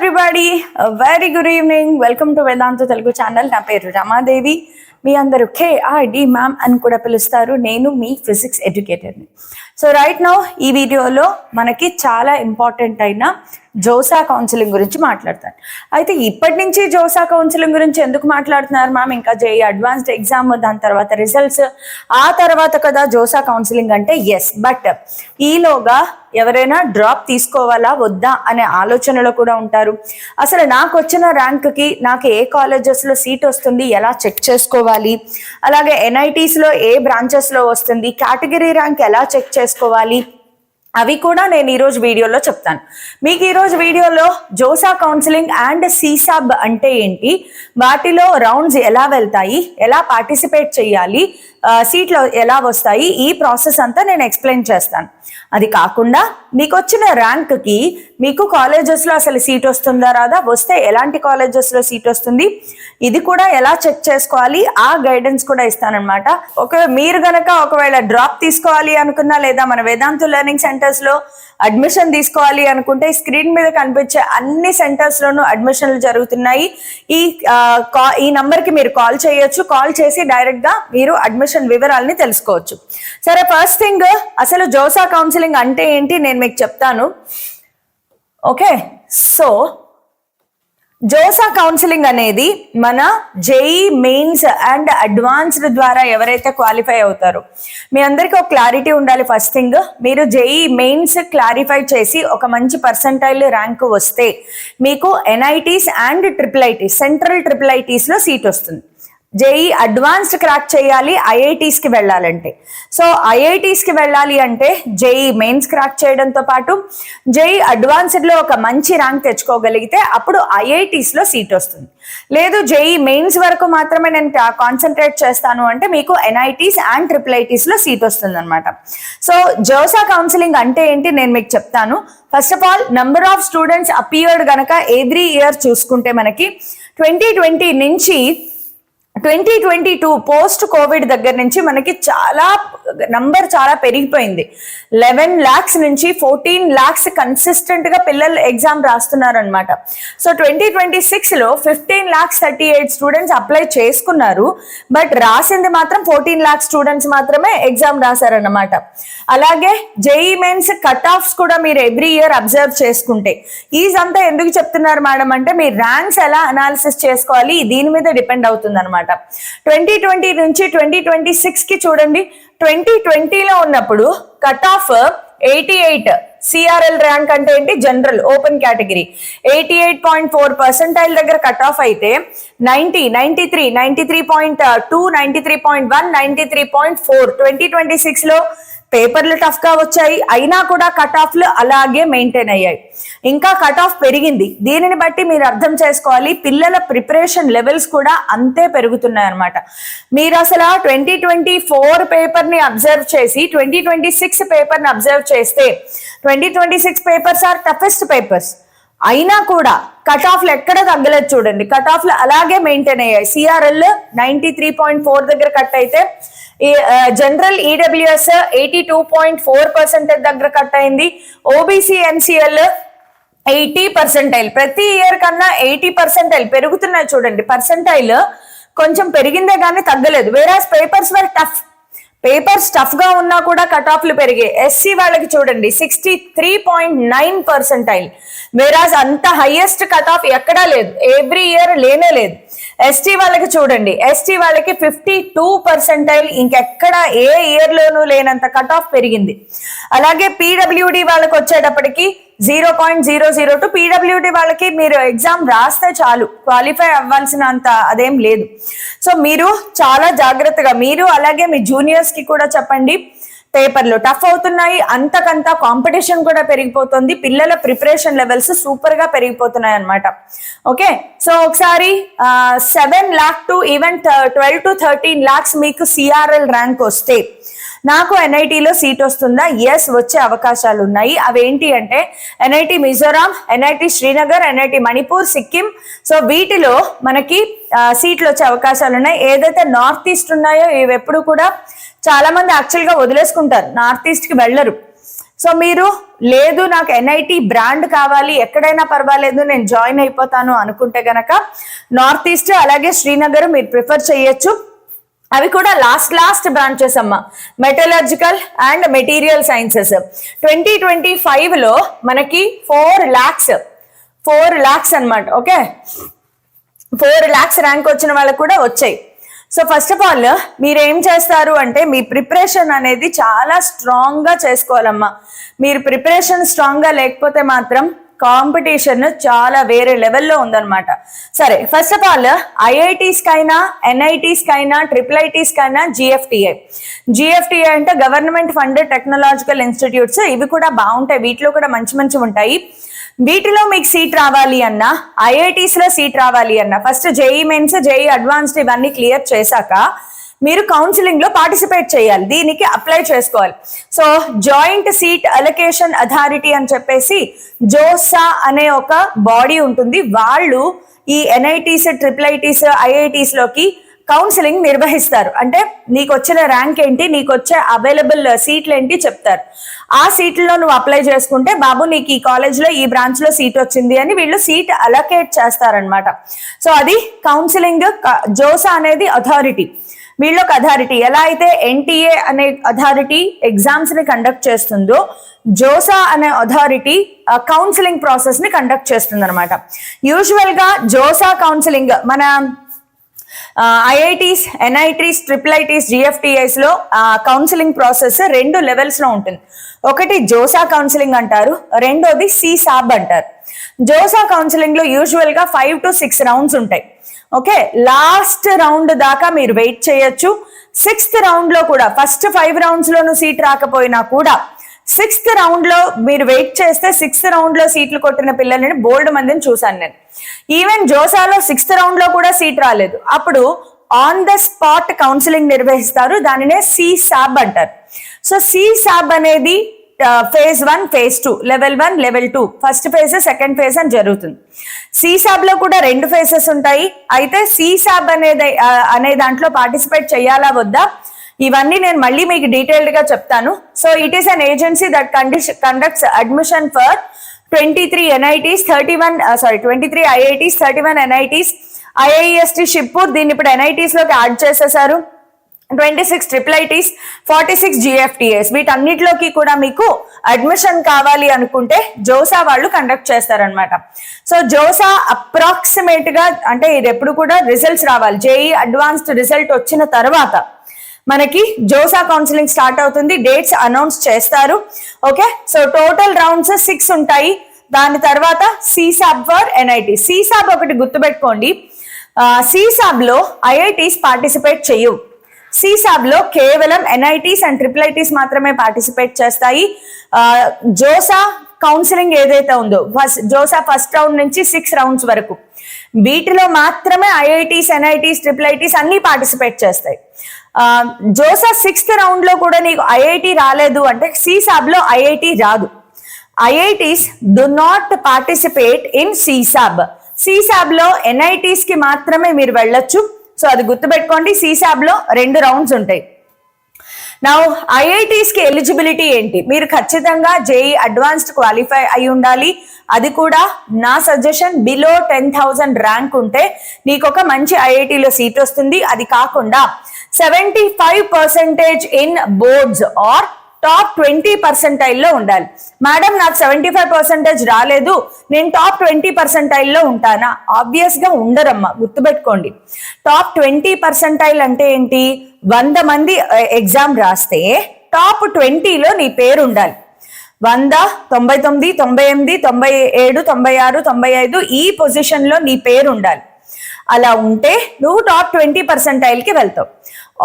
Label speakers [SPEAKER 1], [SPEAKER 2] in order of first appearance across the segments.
[SPEAKER 1] everybody, a very good evening. Welcome to Vedanta Telugu channel. నా పేరు రమాదేవి. మీ అందరూ KRD ma'am అని కూడా పిలుస్తారు. నేను మీ ఫిజిక్స్ ఎడ్యుకేటర్ని. సో రైట్ నౌ ఈ వీడియోలో మనకి చాలా ఇంపార్టెంట్ అయిన జోసా కౌన్సిలింగ్ గురించి మాట్లాడతాను. అయితే ఇప్పటి నుంచి జోసా కౌన్సిలింగ్ గురించి ఎందుకు మాట్లాడుతున్నారు మ్యామ్? ఇంకా జేఈ అడ్వాన్స్డ్ ఎగ్జామ్, దాని తర్వాత రిజల్ట్స్, ఆ తర్వాత కదా జోసా కౌన్సిలింగ్ అంటే ఎస్. బట్ ఈలోగా ఎవరైనా డ్రాప్ తీసుకోవాలా వద్దా అనే ఆలోచనలో కూడా ఉంటారు. అసలు నాకు వచ్చిన ర్యాంక్కి నాకు ఏ కాలేజెస్లో సీట్ వస్తుంది, ఎలా చెక్ చేసుకోవాలి, అలాగే NITsలో ఏ బ్రాంచెస్లో వస్తుంది, కేటగిరీ ర్యాంక్ ఎలా చెక్ చేసుకోవాలి, అవి కూడా నేను ఈరోజు వీడియోలో చెప్తాను. మీకు ఈరోజు వీడియోలో జోసా కౌన్సిలింగ్ అండ్ CSAB అంటే ఏంటి, వాటిలో రౌండ్స్ ఎలా వెళ్తాయి, ఎలా పార్టిసిపేట్ చేయాలి, సీట్లు ఎలా వస్తాయి, ఈ ప్రాసెస్ అంతా నేను ఎక్స్ప్లెయిన్ చేస్తాను. అది కాకుండా మీకు వచ్చిన ర్యాంక్కి మీకు కాలేజెస్లో అసలు సీట్ వస్తుందా రాదా, వస్తే ఎలాంటి కాలేజెస్లో సీట్ వస్తుంది, ఇది కూడా ఎలా చెక్ చేసుకోవాలి, ఆ గైడెన్స్ కూడా ఇస్తానన్నమాట. మీరు గనక ఒకవేళ డ్రాప్ తీసుకోవాలి అనుకున్నా, లేదా మన వేదాంత లెర్నింగ్ సెంటర్స్లో అడ్మిషన్ తీసుకోవాలి అనుకుంటే స్క్రీన్ మీద కనిపించే అన్ని సెంటర్స్లోనూ అడ్మిషన్లు జరుగుతున్నాయి. ఈ నంబర్కి మీరు కాల్ చేయొచ్చు. కాల్ చేసి డైరెక్ట్గా మీరు అడ్మిషన్ వివరాలని తెలుసుకోవచ్చు. సరే, ఫస్ట్ థింగ్ అసలు జోసా కౌన్సిలింగ్ అంటే ఏంటి నేను మీకు చెప్తాను. ఓకే, సో జోసా కౌన్సిలింగ్ అనేది మన జేఈ మెయిన్స్ అండ్ అడ్వాన్స్డ్ ద్వారా ఎవరైతే క్వాలిఫై అవుతారో, మీ అందరికీ ఒక క్లారిటీ ఉండాలి. ఫస్ట్ థింగ్, మీరు జేఈ మెయిన్స్ క్లారిఫై చేసి ఒక మంచి పర్సంటైల్ ర్యాంక్ వస్తే మీకు NITs అండ్ IIITs, సెంట్రల్ IIITsలో సీట్ వస్తుంది. జేఈ అడ్వాన్స్డ్ క్రాక్ చేయాలి IITsకి వెళ్ళాలంటే. సో IITsకి వెళ్ళాలి అంటే జేఈ మెయిన్స్ క్రాక్ చేయడంతో పాటు జేఈ అడ్వాన్స్డ్లో ఒక మంచి ర్యాంక్ తెచ్చుకోగలిగితే అప్పుడు IITsలో సీట్ వస్తుంది. లేదు జేఈ మెయిన్స్ వరకు మాత్రమే నేను కాన్సన్ట్రేట్ చేస్తాను అంటే మీకు NITs అండ్ IIITsలో సీట్ వస్తుంది అనమాట. సో జోసా కౌన్సిలింగ్ అంటే ఏంటి నేను మీకు చెప్తాను. First of all, number of students appeared గనక ఎవ్రీ ఇయర్ చూసుకుంటే మనకి 2020 నుంచి 2022 పోస్ట్ కోవిడ్ దగ్గర నుంచి మనకి నంబర్ చాలా పెరిగిపోయింది. 11 lakhs నుంచి 14 lakhs కన్సిస్టెంట్గా పిల్లలు ఎగ్జామ్ రాస్తున్నారు అనమాట. సో 2026లో 15,38,000 స్టూడెంట్స్ అప్లై చేసుకున్నారు. బట్ రాసింది మాత్రం 14 lakhs స్టూడెంట్స్ మాత్రమే ఎగ్జామ్ రాశారన్నమాట. అలాగే జేఈ మెయిన్స్ కట్ ఆఫ్స్ కూడా మీరు ఎవ్రీ ఇయర్ అబ్జర్వ్ చేసుకుంటే, ఈజంతా ఎందుకు చెప్తున్నారు మేడం అంటే మీ ర్యాంక్స్ ఎలా అనాలిసిస్ చేసుకోవాలి దీని మీద డిపెండ్ అవుతుంది అనమాట. 2020 నుంచి 2026కి చూడండి. 2020లో ఉన్నప్పుడు కట్ ఆఫ్ 88, CRL ర్యాంక్ అంటే ఏంటి, జనరల్ ఓపెన్ కేటగిరీ 88.4% దగ్గర కట్ ఆఫ్ అయితే 90, 93, 93.2, 93.1, 93.4 2026లో పేపర్లు టఫ్ గా వచ్చాయి. అయినా కూడా కట్ ఆఫ్లు అలాగే మెయింటైన్ అయ్యాయి. ఇంకా కట్ ఆఫ్ పెరిగింది. దీనిని బట్టి మీరు అర్థం చేసుకోవాలి పిల్లల ప్రిపరేషన్ లెవెల్స్ కూడా అంతే పెరుగుతున్నాయి అనమాట. మీరు అసలు 2024 పేపర్ని అబ్జర్వ్ చేసి 2026 పేపర్ని అబ్జర్వ్ చేస్తే 2026 పేపర్స్ ఆర్ టఫెస్ట్ పేపర్స్. అయినా కూడా కట్ ఆఫ్లు ఎక్కడ తగ్గలేదు చూడండి. కట్ ఆఫ్లు అలాగే మెయింటైన్ అయ్యాయి. CRL 93.4 దగ్గర కట్ అయితే జనరల్ EWS 82.4% దగ్గర కట్ అయింది. OBC NCL 80%. ప్రతి ఇయర్ కన్నా 80% పెరుగుతున్నాయి చూడండి. పర్సెంటైల్ కొంచెం పెరిగిందే కానీ తగ్గలేదు. వేరాస్ పేపర్స్ వర్ టఫ్. పేపర్స్ టఫ్ గా ఉన్నా కూడా కట్ ఆఫ్లు పెరిగాయి. SC వాళ్ళకి చూడండి 63.9%. వేరాస్ అంత హైయెస్ట్ కట్ ఆఫ్ ఎక్కడా లేదు, ఎవ్రీ ఇయర్ లేనే లేదు. ST వాళ్ళకి చూడండి, ST వాళ్ళకి 52%. ఇంకెక్కడ ఏ ఇయర్ లోనూ లేనంత కట్ ఆఫ్ పెరిగింది. అలాగే PWD వాళ్ళకి వచ్చేటప్పటికి 0.002. PWD వాళ్ళకి మీరు ఎగ్జామ్ రాస్తే చాలు, క్వాలిఫై అవ్వాల్సినంత అదేం లేదు. సో మీరు చాలా జాగ్రత్తగా, మీరు అలాగే మీ జూనియర్స్ కి కూడా చెప్పండి, పేపర్లు టఫ్ అవుతున్నాయి, అంతకంతా కాంపిటీషన్ కూడా పెరిగిపోతుంది, పిల్లల ప్రిపరేషన్ లెవెల్స్ సూపర్ గా పెరిగిపోతున్నాయి అనమాట. ఓకే, సో ఒకసారి 7 lakh to even 12 to 13 lakhs మీకు CRL ర్యాంక్ వస్తే నాకు NITలో సీట్ వస్తుందా? ఎస్, వచ్చే అవకాశాలు ఉన్నాయి. అవేంటి అంటే NIT Mizoram, NIT Srinagar, NIT Manipur, Sikkim. So వీటిలో మనకి సీట్లు వచ్చే అవకాశాలు ఉన్నాయి. ఏదైతే నార్త్ ఈస్ట్ ఉన్నాయో ఇవి ఎప్పుడు కూడా చాలా మంది యాక్చువల్గా వదిలేసుకుంటారు, నార్త్ ఈస్ట్కి వెళ్ళరు. సో మీరు లేదు నాకు ఎన్ఐటి బ్రాండ్ కావాలి, ఎక్కడైనా పర్వాలేదు నేను జాయిన్ అయిపోతాను అనుకుంటే గనక నార్త్ ఈస్ట్ అలాగే శ్రీనగర్ మీరు ప్రిఫర్ చేయొచ్చు. అవి కూడా లాస్ట్ బ్రాంచెస్ అమ్మా, మెటలర్జికల్ అండ్ మెటీరియల్ సైన్సెస్. 2025లో మనకి 4 lakhs అన్నమాట. ఓకే, 4 lakhs ర్యాంక్ వచ్చిన వాళ్ళకు కూడా వచ్చాయి. సో ఫస్ట్ ఆఫ్ ఆల్ మీరు ఏం చేస్తారు అంటే మీ ప్రిపరేషన్ అనేది చాలా స్ట్రాంగ్గా చేసుకోవాలమ్మా. మీరు ప్రిపరేషన్ స్ట్రాంగ్గా లేకపోతే మాత్రం కాంపిటీషన్ చాలా వేరే లెవెల్లో ఉందన్నమాట. సరే, ఫస్ట్ ఆఫ్ ఆల్ ఐఐటీస్కైనా ఎన్ఐటీస్కైనా IIITస్కైనా జిఎఫ్టిఐ అంటే గవర్నమెంట్ ఫండెడ్ టెక్నాలజికల్ ఇన్స్టిట్యూట్స్, ఇవి కూడా బాగుంటాయి, వీటిలో కూడా మంచి ఉంటాయి. వీటిలో మీకు సీట్ రావాలి అన్నా, ఐఐటీస్ లో సీట్ రావాలి అన్నా first JEE mains, JEE advanced ఇవన్నీ క్లియర్ చేశాక మీరు కౌన్సిలింగ్ లో పార్టిసిపేట్ చేయాలి, దీనికి అప్లై చేసుకోవాలి. So joint seat allocation authority అని చెప్పేసి జోసా అనే ఒక బాడీ ఉంటుంది. వాళ్ళు ఈ ఎన్ఐటీస్, IIITs, ఐఐటీస్ లోకి కౌన్సిలింగ్ నిర్వహిస్తారు. అంటే నీకు వచ్చిన ర్యాంక్ ఏంటి, నీకు వచ్చే అవైలబుల్ సీట్లు ఏంటి చెప్తారు. ఆ సీట్లలో నువ్వు అప్లై చేసుకుంటే బాబు నీకు ఈ కాలేజ్లో ఈ బ్రాంచ్ లో సీట్ వచ్చింది అని వీళ్ళు సీట్ అలొకేట్ చేస్తారనమాట. సో అది కౌన్సిలింగ్. జోసా అనేది అథారిటీ, వీళ్ళొక అథారిటీ. ఎలా అయితే ఎన్టీఏ అనే అథారిటీ ఎగ్జామ్స్ ని కండక్ట్ చేస్తుందో జోసా అనే అథారిటీ కౌన్సిలింగ్ ప్రాసెస్ ని కండక్ట్ చేస్తుంది అనమాట. యూజువల్ గా జోసా కౌన్సిలింగ్ మన ఐఐటీస్, ఎన్ఐటీస్, IIITs, జిఎఫ్టిఐస్ లో కౌన్సిలింగ్ ప్రాసెస్ 2 లెవెల్స్ లో ఉంటుంది. ఒకటి జోసా కౌన్సిలింగ్ అంటారు, రెండోది సిసాబ్ అంటారు. జోసా కౌన్సిలింగ్ లో యూజువల్ గా 5 to 6 రౌండ్స్ ఉంటాయి. ఓకే, లాస్ట్ రౌండ్ దాకా మీరు వెయిట్ చేయొచ్చు. 6th రౌండ్ లో కూడా ఫస్ట్ 5 rounds లోనూ సీట్ రాకపోయినా కూడా 6th రౌండ్ లో మీరు వెయిట్ చేస్తే 6th రౌండ్ లో సీట్లు కొట్టిన పిల్లలని బోల్డ్ మందిని చూసాను నేను. ఈవెన్ జోసాలో 6th రౌండ్ లో కూడా సీట్ రాలేదు, అప్పుడు ఆన్ ద స్పాట్ కౌన్సిలింగ్ నిర్వహిస్తారు, దానినే సిసాబ్ అంటారు. సో సిసాబ్ అనేది phase 1, phase 2, level 1, level 2, first phase, second phase అని జరుగుతుంది. సిసాబ్ లో కూడా 2 phases ఉంటాయి. అయితే సిసాబ్ అనే దాంట్లో పార్టిసిపేట్ చేయాలా వద్దా ఇవన్నీ నేను మళ్ళీ మీకు డీటెయిల్డ్ గా చెప్తాను. So it is an agency that conducts admission for 23 NITs, 23 IITs, 31 NITs, IIST షిప్పూర్, దీన్ని ఇప్పుడు NITs లోకి యాడ్ చేసేసారు. 26 IIITs, 46 GFTAs, వీటన్నిటిలోకి కూడా మీకు అడ్మిషన్ కావాలి అనుకుంటే జోసా వాళ్ళు కండక్ట్ చేస్తారనమాట. సో జోసా అప్రాక్సిమేట్ గా అంటే ఇది ఎప్పుడు కూడా రిజల్ట్స్ రావాలి, జేఈ అడ్వాన్స్డ్ రిజల్ట్ వచ్చిన తర్వాత మనకి జోసా కౌన్సిలింగ్ స్టార్ట్ అవుతుంది, డేట్స్ అనౌన్స్ చేస్తారు. ఓకే, సో టోటల్ రౌండ్స్ 6 ఉంటాయి. దాని తర్వాత సిసాబ్ ఫర్ ఎన్ఐటి. సిసాబ్ ఒకటి గుర్తుపెట్టుకోండి, సిసాబ్ లో ఐఐటీస్ పార్టిసిపేట్ చేయవు. సిసాబ్ లో కేవలం ఎన్ఐటీస్ అండ్ IIITs మాత్రమే పార్టిసిపేట్ చేస్తాయి. జోసా కౌన్సిలింగ్ ఏదైతే ఉందో జోసా ఫస్ట్ రౌండ్ నుంచి 6 rounds వరకు వీటిలో మాత్రమే ఐఐటీస్, ఎన్ఐటీస్, IIITs అన్ని పార్టిసిపేట్ చేస్తాయి. జోసా 6th రౌండ్ లో కూడా నీకు ఐఐటి రాలేదు అంటే సిసాబ్ లో ఐఐటి రాదు. IITs do not participate in CSAB. CSAB లో ఎన్ఐటీస్ కి మాత్రమే మీరు వెళ్ళొచ్చు. సో అది గుర్తుపెట్టుకోండి, సిసాబ్ లో 2 rounds ఉంటాయి. నౌ ఐఐటీస్ కి ఎలిజిబిలిటీ ఏంటి? మీరు ఖచ్చితంగా జేఈ అడ్వాన్స్డ్ క్వాలిఫై అయి ఉండాలి. అది కూడా నా సజెషన్ బిలో 10,000 ర్యాంక్ ఉంటే నీకు ఒక మంచి ఐఐటీలో సీట్ వస్తుంది. అది కాకుండా 75% ఇన్ బోర్డ్స్ ఆర్ టాప్ 20% లో ఉండాలి. మేడం నాకు 75% రాలేదు, నేను టాప్ 20% లో ఉంటానా? ఆబ్వియస్ గా ఉండరమ్మా, గుర్తుపెట్టుకోండి. టాప్ 20% అంటే ఏంటి? 100 మంది ఎగ్జామ్ రాస్తే టాప్ 20లో నీ పేరు ఉండాలి. 100, 99, 98, 97, 96, 95 ఈ పొజిషన్ లో నీ పేరు ఉండాలి. అలా ఉంటే నువ్వు టాప్ 20% కి వెళ్తావు.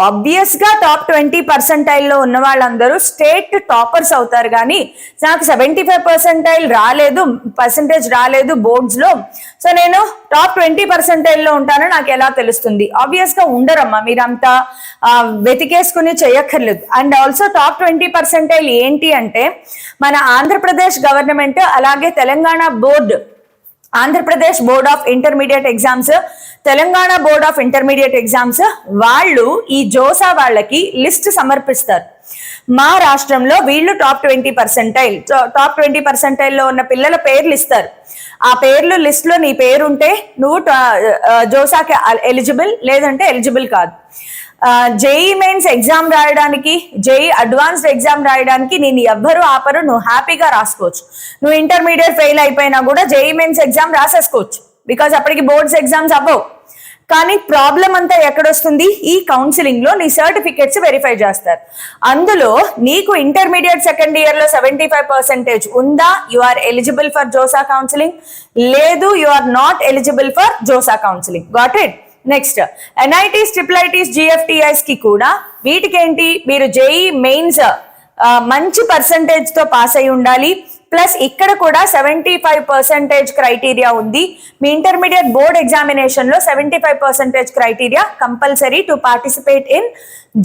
[SPEAKER 1] ఆబ్వియస్ గా టాప్ 20% లో ఉన్న వాళ్ళందరూ స్టేట్ టాపర్స్ అవుతారు. కానీ నాకు 75% రాలేదు బోర్డ్స్ లో, సో నేను టాప్ 20% లో ఉంటానో నాకు ఎలా తెలుస్తుంది? ఆబ్వియస్ గా ఉండరమ్మా, మీరంతా వెతికేసుకుని చేయక్కర్లేదు. అండ్ ఆల్సో టాప్ 20% ఏంటి అంటే మన ఆంధ్రప్రదేశ్ గవర్నమెంట్ అలాగే Telangana board Andhra Pradesh board of intermediate exams, Telangana board of intermediate exams వాళ్ళు ఈ జోసా వాళ్ళకి లిస్ట్ సమర్పిస్తారు. మా రాష్ట్రంలో వీళ్ళు టాప్ 20% లో ఉన్న పిల్లల పేర్లు ఇస్తారు. ఆ పేర్లు లిస్ట్ లో నీ పేరు ఉంటే నువ్వు జోసాకి ఎలిజిబుల్, లేదంటే ఎలిజిబుల్ కాదు. జేఈ మెయిన్స్ ఎగ్జామ్ రాయడానికి, జేఈ అడ్వాన్స్డ్ ఎగ్జామ్ రాయడానికి నేను ఎవ్వరు ఆపరు, నువ్వు హ్యాపీగా రాసుకోవచ్చు. నువ్వు ఇంటర్మీడియట్ ఫెయిల్ అయిపోయినా కూడా జేఈ మెయిన్స్ ఎగ్జామ్ రాసేసుకోవచ్చు, బికాస్ అప్పటికి బోర్డ్స్ ఎగ్జామ్స్ అవ్వవు. కానీ ప్రాబ్లం అంతా ఎక్కడొస్తుంది, ఈ కౌన్సిలింగ్ లో నీ సర్టిఫికెట్స్ వెరిఫై చేస్తారు. అందులో నీకు ఇంటర్మీడియట్ సెకండ్ ఇయర్ లో 75% ఉందా, you are eligible for JoSAA counselling, లేదు you are not eligible for JoSAA counselling. Got it? Next NITs, triple GFTIs కి కూడా వీటికేంటి, మీరు జేఈ మెయిన్స్ మంచి పర్సంటేజ్ తో పాస్ అయి ఉండాలి. ప్లస్ ఇక్కడ కూడా 75% క్రైటీరియా ఉంది. మీ ఇంటర్మీడియట్ బోర్డ్ ఎగ్జామినేషన్ లో 75% criteria compulsory to participate in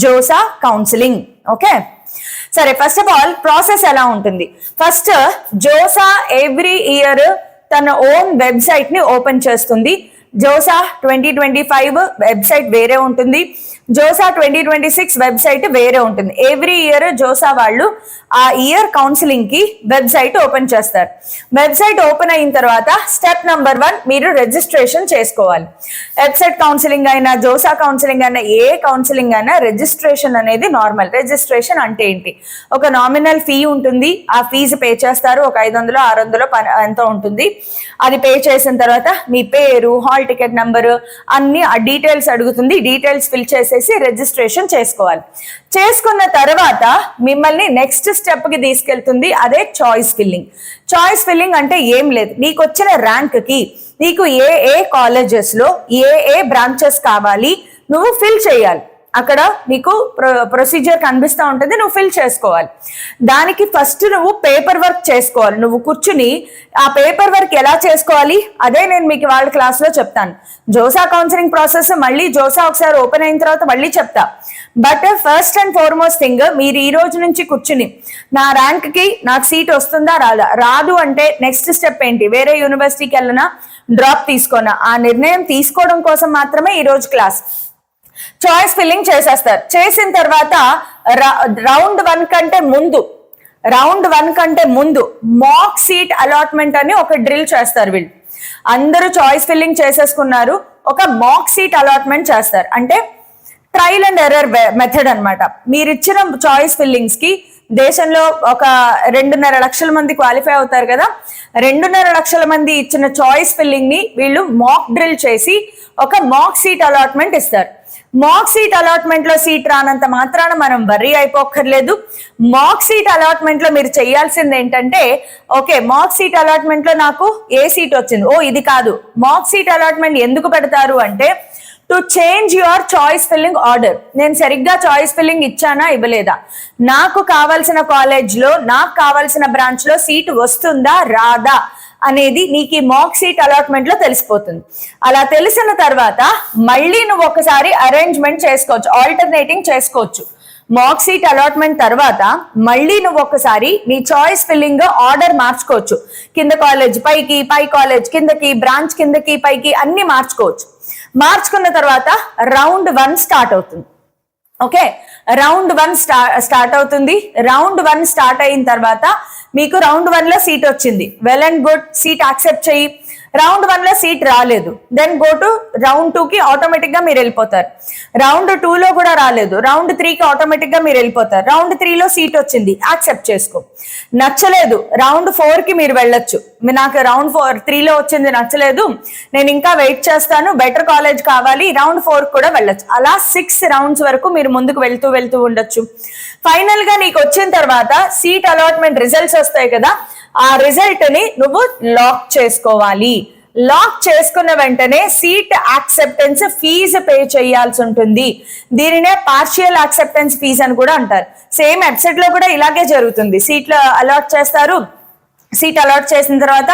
[SPEAKER 1] JoSAA counselling. Okay, సరే, ఫస్ట్ ఆఫ్ ఆల్ ప్రాసెస్ ఎలా ఉంటుంది? ఫస్ట్ జోసా ఎవ్రీ ఇయర్ తన ఓన్ వెబ్సైట్ ని ఓపెన్ చేస్తుంది. జోసా 2025 వెబ్సైట్ వేరే ఉంటుంది, జోసా 2026 వెబ్సైట్ వేరే ఉంటుంది. ఎవ్రీ ఇయర్ జోసా వాళ్ళు ఆ ఇయర్ కౌన్సిలింగ్ కి వెబ్సైట్ ఓపెన్ చేస్తారు. వెబ్సైట్ ఓపెన్ అయిన తర్వాత స్టెప్ నెంబర్ 1 మీరు రిజిస్ట్రేషన్ చేసుకోవాలి. వెబ్సైట్ కౌన్సిలింగ్ అయినా, జోసా కౌన్సిలింగ్ అయినా, ఏ కౌన్సిలింగ్ అయినా రిజిస్ట్రేషన్ అనేది నార్మల్. రిజిస్ట్రేషన్ అంటే ఏంటి, ఒక నామినల్ ఫీ ఉంటుంది, ఆ ఫీజు పే చేస్తారు. ఒక 500 600 ఎంతో ఉంటుంది. అది పే చేసిన తర్వాత మీ పేరు, హాల్ టికెట్ నెంబరు అన్ని ఆ డీటెయిల్స్ అడుగుతుంది. డీటెయిల్స్ ఫిల్ చేసేసి రిజిస్ట్రేషన్ చేసుకోవాలి. చేసుకున్న తర్వాత మిమ్మల్ని నెక్స్ట్ స్టెప్ కి తీసుకెళ్తుంది, అదే చాయిస్ ఫిల్లింగ్. చాయిస్ ఫిల్లింగ్ అంటే ఏం లేదు, నీకు వచ్చిన ర్యాంక్ కి నీకు ఏ కాలేజెస్ లో ఏ బ్రాంచెస్ కావాలి నువ్వు ఫిల్ చేయాలి. అక్కడ నీకు ప్రొసీజర్ కనిపిస్తూ ఉంటుంది, నువ్వు ఫిల్ చేసుకోవాలి. దానికి ఫస్ట్ నువ్వు పేపర్ వర్క్ చేసుకోవాలి. నువ్వు కూర్చుని ఆ పేపర్ వర్క్ ఎలా చేసుకోవాలి అదే నేను మీకు వాళ్ళ క్లాస్లో చెప్తాను. జోసా కౌన్సిలింగ్ ప్రాసెస్ మళ్ళీ జోసా ఒకసారి ఓపెన్ అయిన తర్వాత మళ్ళీ చెప్తా. But first and foremost thing, మీరు ఈ రోజు నుంచి కూర్చుని నా ర్యాంక్ కి నాకు సీట్ వస్తుందా రాదా, రాదు అంటే నెక్స్ట్ స్టెప్ ఏంటి, వేరే యూనివర్సిటీకి వెళ్ళనా, డ్రాప్ తీసుకోనా, ఆ నిర్ణయం తీసుకోవడం కోసం మాత్రమే ఈ రోజు క్లాస్. చాయిస్ ఫిల్లింగ్ చేసేస్తారు. చేసిన తర్వాత రౌండ్ 1 కంటే ముందు మాక్ సీట్ అలాట్మెంట్ అని ఒక డ్రిల్ చేస్తారు. వీళ్ళు అందరూ చాయిస్ ఫిల్లింగ్ చేసేసుకున్నారు, ఒక మాక్ సీట్ అలాట్మెంట్ చేస్తారు. అంటే ట్రయల్ అండ్ ఎర్రర్ మెథడ్ అన్నమాట. మీరు ఇచ్చిన చాయిస్ ఫిల్లింగ్స్ కి దేశంలో ఒక 2.5 లక్షల మంది క్వాలిఫై అవుతారు కదా, 2.5 లక్షల మంది ఇచ్చిన చాయిస్ ఫిల్లింగ్ ని వీళ్ళు మాక్ డ్రిల్ చేసి ఒక మాక్ సీట్ అలాట్మెంట్ ఇస్తారు. మాక్ సీట్ అలాట్మెంట్ లో సీట్ రానంత మాత్రాన మనం వర్రీ అయిపోక్కర్లేదు. మాక్ సీట్ అలాట్మెంట్ లో మీరు చేయాల్సింది ఏంటంటే, ఓకే మాక్ సీట్ అలాట్మెంట్ లో నాకు ఏ సీట్ వచ్చింది, ఓ ఇది కాదు. మాక్ సీట్ అలాట్మెంట్ ఎందుకు పెడతారు అంటే, to change your choice filling order. నేను సరిగ్గా చాయిస్ ఫిల్లింగ్ ఇచ్చానా ఇవ్వలేదా, నాకు కావాల్సిన కాలేజ్ లో నాకు కావాల్సిన బ్రాంచ్ లో సీట్ వస్తుందా రాదా అనేది నీకు ఈ మాక్ సీట్ అలాట్మెంట్ లో తెలిసిపోతుంది. అలా తెలిసిన తర్వాత మళ్ళీ నువ్వు ఒకసారి అరేంజ్మెంట్ చేసుకోవచ్చు, ఆల్టర్నేటింగ్ చేసుకోవచ్చు. మాక్ సీట్ అలాట్మెంట్ తర్వాత మళ్ళీ నువ్వు ఒకసారి నీ చాయిస్ ఫిల్లింగ్ ఆర్డర్ మార్చుకోవచ్చు. కింద కాలేజ్ పైకి, పై కాలేజ్ కిందకి, బ్రాంచ్ కిందకి పైకి అన్ని మార్చుకోవచ్చు. మార్చుకున్న తర్వాత రౌండ్ 1 స్టార్ట్ అవుతుంది. ఓకే, రౌండ్ 1 స్టార్ట్ అవుతుంది. రౌండ్ 1 స్టార్ట్ అయిన తర్వాత మీకు రౌండ్ 1 లో సీట్ వచ్చింది, well and good, seat accept చెయ్యి. రౌండ్ 1 లో సీట్ రాలేదు, దెన్ గో టు రౌండ్ 2 కి ఆటోమేటిక్ గా మీరు వెళ్ళిపోతారు. రౌండ్ 2 లో కూడా రాలేదు, రౌండ్ 3 కి ఆటోమేటిక్ గా మీరు వెళ్ళిపోతారు. రౌండ్ 3 లో సీట్ వచ్చింది, యాక్సెప్ట్ చేసుకో. నచ్చలేదు, రౌండ్ 4 కి మీరు వెళ్ళొచ్చు. నాకు రౌండ్ 3 లో వచ్చింది నచ్చలేదు, నేను ఇంకా వెయిట్ చేస్తాను, బెటర్ కాలేజ్ కావాలి, రౌండ్ 4 కూడా వెళ్ళొచ్చు. అలా 6 రౌండ్స్ వరకు మీరు ముందుకు వెళ్తూ ఉండొచ్చు. ఫైనల్ గా నీకు వచ్చిన తర్వాత సీట్ అలాట్మెంట్ రిజల్ట్స్ వస్తాయి కదా, ఆ రిజల్ట్ ని నువ్వు లాక్ చేసుకోవాలి. లాక్ చేసుకున్న వెంటనే సీట్ యాక్సెప్టెన్స్ ఫీజు పే చేయాల్సి ఉంటుంది. దీనినే పార్షియల్ యాక్సెప్టెన్స్ ఫీజ్ అని కూడా అంటారు. సేమ్ వెబ్సైట్ లో కూడా ఇలాగే జరుగుతుంది. సీట్లు అలాట్ చేస్తారు, సీట్ అలాట్ చేసిన తర్వాత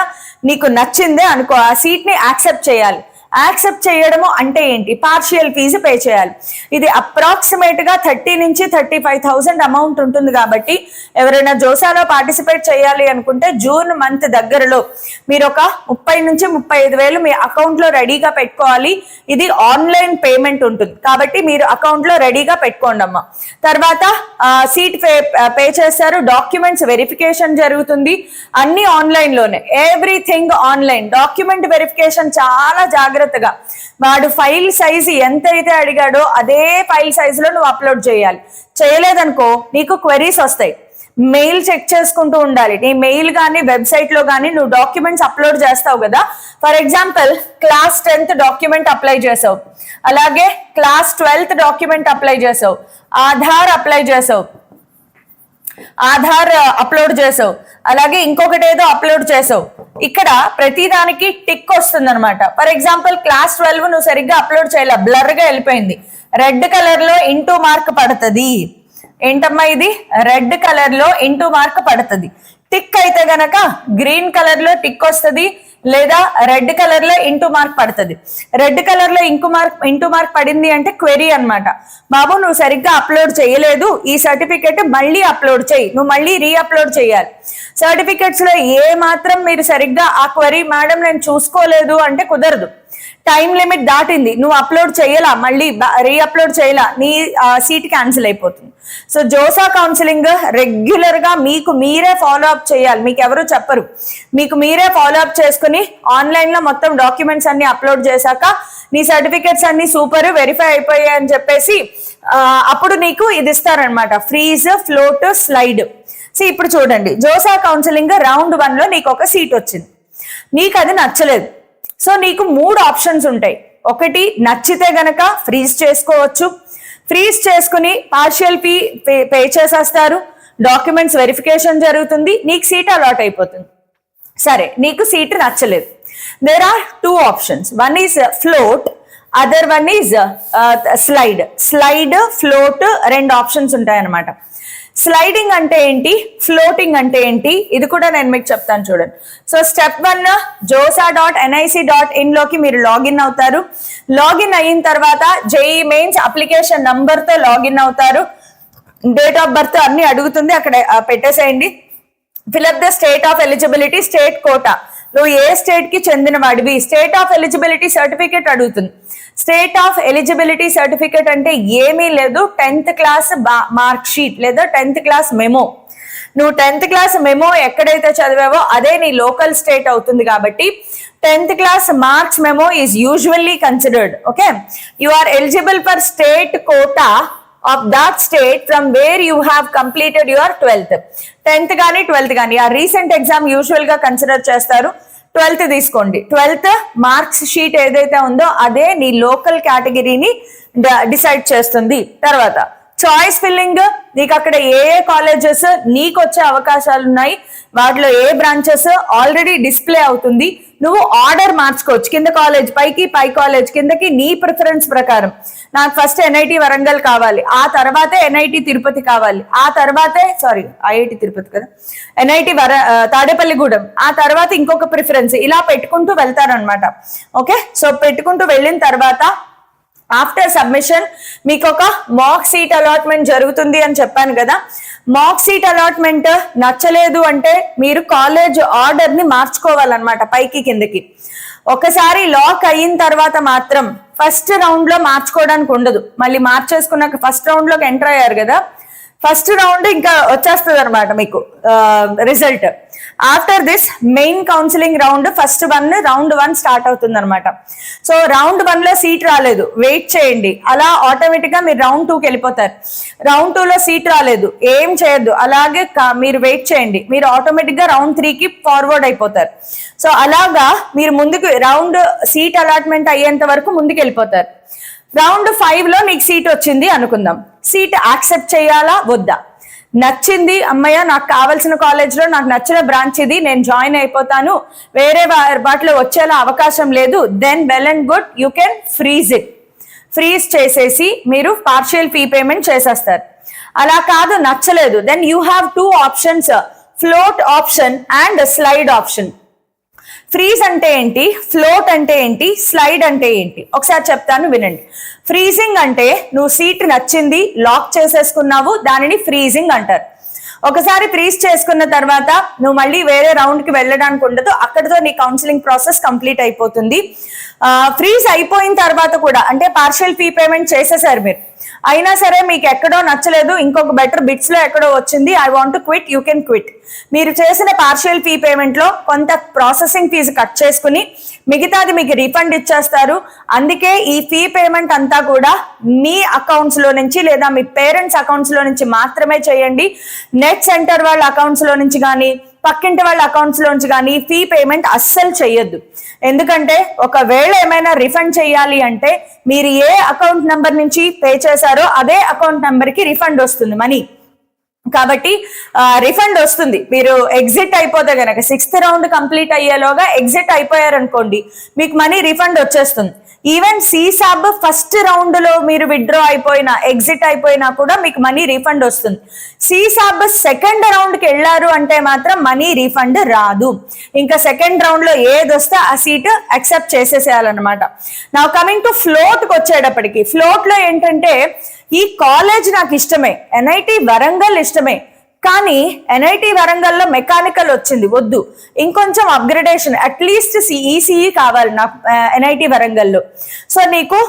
[SPEAKER 1] నీకు నచ్చిందే అనుకో, ఆ సీట్ ని యాక్సెప్ట్ చేయాలి. యాక్సెప్ట్ చేయడము అంటే ఏంటి? పార్షియల్ ఫీజు పే చేయాలి. ఇది అప్రాక్సిమేట్ గా 30 నుంచి 35,000 అమౌంట్ ఉంటుంది. కాబట్టి ఎవరైనా జోసాలో పార్టిసిపేట్ చేయాలి అనుకుంటే జూన్ మంత్ దగ్గరలో మీరు ఒక 30 నుంచి 35,000 మీ అకౌంట్ లో రెడీగా పెట్టుకోవాలి. ఇది ఆన్లైన్ పేమెంట్ ఉంటుంది కాబట్టి మీరు అకౌంట్ లో రెడీగా పెట్టుకోండి అమ్మా. తర్వాత సీట్ పే చేస్తారు, డాక్యుమెంట్స్ వెరిఫికేషన్ జరుగుతుంది, అన్ని ఆన్లైన్ లోనే, ఎవ్రీథింగ్ ఆన్లైన్. డాక్యుమెంట్ వెరిఫికేషన్ చాలా జాగ్రత్తగా, వాడు ఫైల్ సైజ్ ఎంతైతే అడిగాడో అదే ఫైల్ సైజ్ లో నువ్వు అప్లోడ్ చేయాలి. చేయలేదనుకో నీకు క్వెరీస్ వస్తాయి. మెయిల్ చెక్ చేసుకుంటూ ఉండాలి. నీ మెయిల్ కానీ వెబ్సైట్ లో కానీ నువ్వు డాక్యుమెంట్స్ అప్లోడ్ చేస్తావు కదా. For example class 10th document apply చేసావు, అలాగే క్లాస్ 12th డాక్యుమెంట్ అప్లై చేసావు, ఆధార్ అప్లై చేసావు, ఆధార్ అప్లోడ్ చేసావు, అలాగే ఇంకొకటి ఏదో అప్లోడ్ చేసావు. ఇక్కడ ప్రతిదానికి టిక్ వస్తుంది అనమాట. ఫర్ ఎగ్జాంపుల్ క్లాస్ 12 నువ్వు సరిగ్గా అప్లోడ్ చేయలే, బ్లర్ గా వెళ్ళిపోయింది, రెడ్ కలర్ లో ఇంటూ మార్క్ పడుతుంది. ఏంటమ్మా ఇది? రెడ్ కలర్ లో ఇంటూ మార్క్ పడుతుంది. టిక్ అయితే గనక గ్రీన్ కలర్ లో టిక్ వస్తుంది, లేదా రెడ్ కలర్ లో ఇంటూ మార్క్ పడుతుంది. రెడ్ కలర్ లో ఇంటూ మార్క్ పడింది అంటే క్వెరీ అన్నమాట. బాబు నువ్వు సరిగ్గా అప్లోడ్ చేయలేదు, ఈ సర్టిఫికెట్ మళ్ళీ అప్లోడ్ చేయి, నువ్వు మళ్ళీ రీఅప్లోడ్ చేయాలి. సర్టిఫికెట్స్ లో ఏ మాత్రం మీరు సరిగ్గా ఆ క్వెరీ మేడం నేను చూసుకోలేదు అంటే కుదరదు. టైం లిమిట్ దాటింది, నువ్వు అప్లోడ్ చేయాలా, మళ్ళీ రీఅప్లోడ్ చేయాలా, నీ సీట్ క్యాన్సిల్ అయిపోతుంది. సో జోసా కౌన్సిలింగ్ రెగ్యులర్ గా మీకు మీరే ఫాలో అప్ చేయాలి, మీకు ఎవరు చెప్పరు. మీకు మీరే ఫాలో అప్ చేసుకుని ఆన్లైన్ లో మొత్తం డాక్యుమెంట్స్ అన్ని అప్లోడ్ చేశాక నీ సర్టిఫికెట్స్ అన్ని సూపర్ వెరిఫై అయిపోయాయి అని చెప్పేసి అప్పుడు నీకు ఇది ఇస్తారనమాట, ఫ్రీజ్, ఫ్లోట్, స్లైడ్. సో ఇప్పుడు చూడండి, జోసా కౌన్సిలింగ్ రౌండ్ 1 లో నీకు ఒక సీట్ వచ్చింది, నీకు అది నచ్చలేదు. సో నీకు 3 ఆప్షన్స్ ఉంటాయి. ఒకటి, నచ్చితే గనక ఫ్రీజ్ చేసుకోవచ్చు, ఫ్రీజ్ చేసుకుని పార్షియల్ ఫీ పే చేసేస్తారు, డాక్యుమెంట్స్ వెరిఫికేషన్ జరుగుతుంది, నీకు సీట్ అలాట్ అయిపోతుంది. సరే, నీకు సీట్ నచ్చలేదు. There are 2 options, one is float, other one is slide. Slide, float 2 options ఉంటాయన్నమాట. స్లైడింగ్ అంటే ఏంటి, ఫ్లోటింగ్ అంటే ఏంటి, ఇది కూడా నేను మీకు చెప్తాను చూడండి. సో స్టెప్ 1, josa.nic.in లోకి మీరు లాగిన్ అవుతారు. లాగిన్ అయిన తర్వాత జేఈ మెయిన్స్ అప్లికేషన్ నంబర్ తో లాగిన్ అవుతారు. డేట్ ఆఫ్ బర్త్ అన్ని అడుగుతుంది, అక్కడ పెట్టేసేయండి. Fill up the state of eligibility, state quota, నువ్వు ఏ స్టేట్ కి చెందిన వాడివి, స్టేట్ ఆఫ్ ఎలిజిబిలిటీ సర్టిఫికేట్ అడుగుతుంది. స్టేట్ ఆఫ్ ఎలిజిబిలిటీ సర్టిఫికేట్ అంటే ఏమీ లేదు, 10th క్లాస్ మార్క్ షీట్ లేదా 10th క్లాస్ మెమో. నువ్వు 10th క్లాస్ మెమో ఎక్కడైతే చదివావో అదే నీ లోకల్ స్టేట్ అవుతుంది. కాబట్టి 10th class marks memo is usually considered. Okay, you are eligible for state quota of that state from where you have completed your 12th. 10th గానీ 12th గానీ ఆ recent exam usual గా consider చేస్తారు. 12th తీసుకోండి. 12th marks sheet ఏదైతే ఉందో అదే నీ లోకల్ కేటగిరీని డిసైడ్ చేస్తుంది. తర్వాత చాయిస్ ఫిల్లింగ్, నీకు అక్కడ ఏ కాలేజెస్ నీకు వచ్చే అవకాశాలు ఉన్నాయి, వాటిలో ఏ బ్రాంచెస్ ఆల్రెడీ డిస్ప్లే అవుతుంది. నువ్వు ఆర్డర్ మార్చుకోవచ్చు, కింద కాలేజ్ పైకి, పై కాలేజ్ కిందకి, నీ ప్రిఫరెన్స్ ప్రకారం. నాకు ఫస్ట్ ఎన్ఐటి వరంగల్ కావాలి, ఆ తర్వాతే ఎన్ఐటి తిరుపతి కావాలి, ఆ తర్వాతే ఐఐటి తిరుపతి కదా, ఎన్ఐటి తాడేపల్లిగూడెం, ఆ తర్వాత ఇంకొక ప్రిఫరెన్స్, ఇలా పెట్టుకుంటూ వెళ్తారనమాట. ఓకే, సో పెట్టుకుంటూ వెళ్ళిన తర్వాత ఆఫ్టర్ సబ్మిషన్ మీకు ఒక మాక్ సీట్ అలాట్మెంట్ జరుగుతుంది అని చెప్పాను కదా. మాక్ సీట్ అలాట్మెంట్ నచ్చలేదు అంటే మీరు కాలేజ్ ఆర్డర్ ని మార్చుకోవాలన్నమాట, పైకి కిందకి. ఒకసారి లాక్ అయిన తర్వాత మాత్రం ఫస్ట్ రౌండ్ లో మార్చుకోవడానికి ఉండదు. మళ్ళీ మార్చేసుకున్నాక ఫస్ట్ రౌండ్ లోకి ఎంటర్ అయ్యారు కదా, ఫస్ట్ రౌండ్ ఇంకా వచ్చేస్తుంది అనమాట మీకు result. After this main counselling round first round 1 start అవుతుంది అనమాట. సో రౌండ్ 1 లో సీట్ రాలేదు, వెయిట్ చేయండి, అలా ఆటోమేటిక్ గా మీరు రౌండ్ 2కి వెళ్ళిపోతారు. రౌండ్ 2 లో సీట్ రాలేదు, ఏం చేయొద్దు, అలాగే మీరు వెయిట్ చేయండి, మీరు ఆటోమేటిక్ గా రౌండ్ 3కి ఫార్వర్డ్ అయిపోతారు. సో అలాగా మీరు ముందుకు రౌండ్ సీట్ అలాట్మెంట్ అయ్యేంత వరకు ముందుకు వెళ్ళిపోతారు. రౌండ్ 5 లో నీకు సీట్ వచ్చింది అనుకుందాం, సీట్ యాక్సెప్ట్ చేయాలా వద్దా? నచ్చింది, అమ్మయ్య నాకు కావాల్సిన కాలేజ్లో నాకు నచ్చిన బ్రాంచ్ ఇది, నేను జాయిన్ అయిపోతాను, వేరే వాటిలో వచ్చేలా అవకాశం లేదు, then well and good, you can freeze it. Freeze చేసేసి మీరు పార్షియల్ ఫీ పేమెంట్ చేసేస్తారు. అలా కాదు, నచ్చలేదు, then you have 2 options, float option and slide option. Freeze అంటే ఏంటి, ఫ్లోట్ అంటే ఏంటి, స్లైడ్ అంటే ఏంటి ఒకసారి చెప్తాను వినండి. ఫ్రీజింగ్ అంటే నువ్వు సీట్ నచ్చింది లాక్ చేసేసుకున్నావు, దానిని ఫ్రీజింగ్ అంటారు. ఒకసారి ఫ్రీజ్ చేసుకున్న తర్వాత నువ్వు మళ్ళీ వేరే రౌండ్ కి వెళ్ళడానికి ఉండదు, అక్కడితో నీ కౌన్సిలింగ్ ప్రాసెస్ కంప్లీట్ అయిపోతుంది. ఫ్రీజ్ అయిపోయిన తర్వాత కూడా అంటే పార్షియల్ ఫీ పేమెంట్ చేసేసారు మీరు, అయినా సరే మీకు ఎక్కడో నచ్చలేదు, ఇంకొక బెటర్ బిట్స్ లో ఎక్కడో వచ్చింది, I want to quit, you can quit. మీరు చేసిన పార్షియల్ ఫీ పేమెంట్ లో కొంత ప్రాసెసింగ్ ఫీజు కట్ చేసుకుని మిగతాది మీకు రీఫండ్ ఇచ్చేస్తారు. అందుకే ఈ ఫీ పేమెంట్ అంతా కూడా మీ అకౌంట్స్ లో నుంచి లేదా మీ పేరెంట్స్ అకౌంట్స్ లో నుంచి మాత్రమే చేయండి. నెట్ సెంటర్ వాళ్ళ అకౌంట్స్ లో నుంచి కానీ పక్కింటి వాళ్ళ అకౌంట్స్ లోంచి కానీ ఫీ పేమెంట్ అస్సలు చెయ్యొద్దు. ఎందుకంటే ఒకవేళ ఏమైనా రిఫండ్ చేయాలి అంటే మీరు ఏ అకౌంట్ నెంబర్ నుంచి పే చేశారో అదే అకౌంట్ నెంబర్ కి రిఫండ్ వస్తుంది మనీ. కాబట్టి రిఫండ్ వస్తుంది. మీరు ఎగ్జిట్ అయిపోతే గనక 6th రౌండ్ కంప్లీట్ అయ్యేలోగా ఎగ్జిట్ అయిపోయారనుకోండి, మీకు మనీ రిఫండ్ వచ్చేస్తుంది. ఈవెన్ సీసాబ్ ఫస్ట్ రౌండ్ లో మీరు విత్డ్రా అయిపోయినా ఎగ్జిట్ అయిపోయినా కూడా మీకు మనీ రీఫండ్ వస్తుంది. సీసాబ్ సెకండ్ రౌండ్ కి వెళ్ళారు అంటే మాత్రం మనీ రీఫండ్ రాదు. ఇంకా సెకండ్ రౌండ్ లో ఏది వస్తే ఆ సీట్ అక్సెప్ట్ చేసేసేయాలన్నమాట. నా కమింగ్ టు ఫ్లోట్ కి వచ్చేటప్పటికి, ఫ్లోట్ లో ఏంటంటే ఈ కాలేజ్ నాకు ఇష్టమే, ఎన్ఐటి వరంగల్ ఇష్టమే, కానీ ఎన్ఐటి వరంగల్లో మెకానికల్ వచ్చింది, వద్దు, ఇంకొంచెం అప్గ్రేడేషన్ అట్లీస్ట్ ఈసీఈ కావాలి నాకు ఎన్ఐటి వరంగల్లో. సో నీకు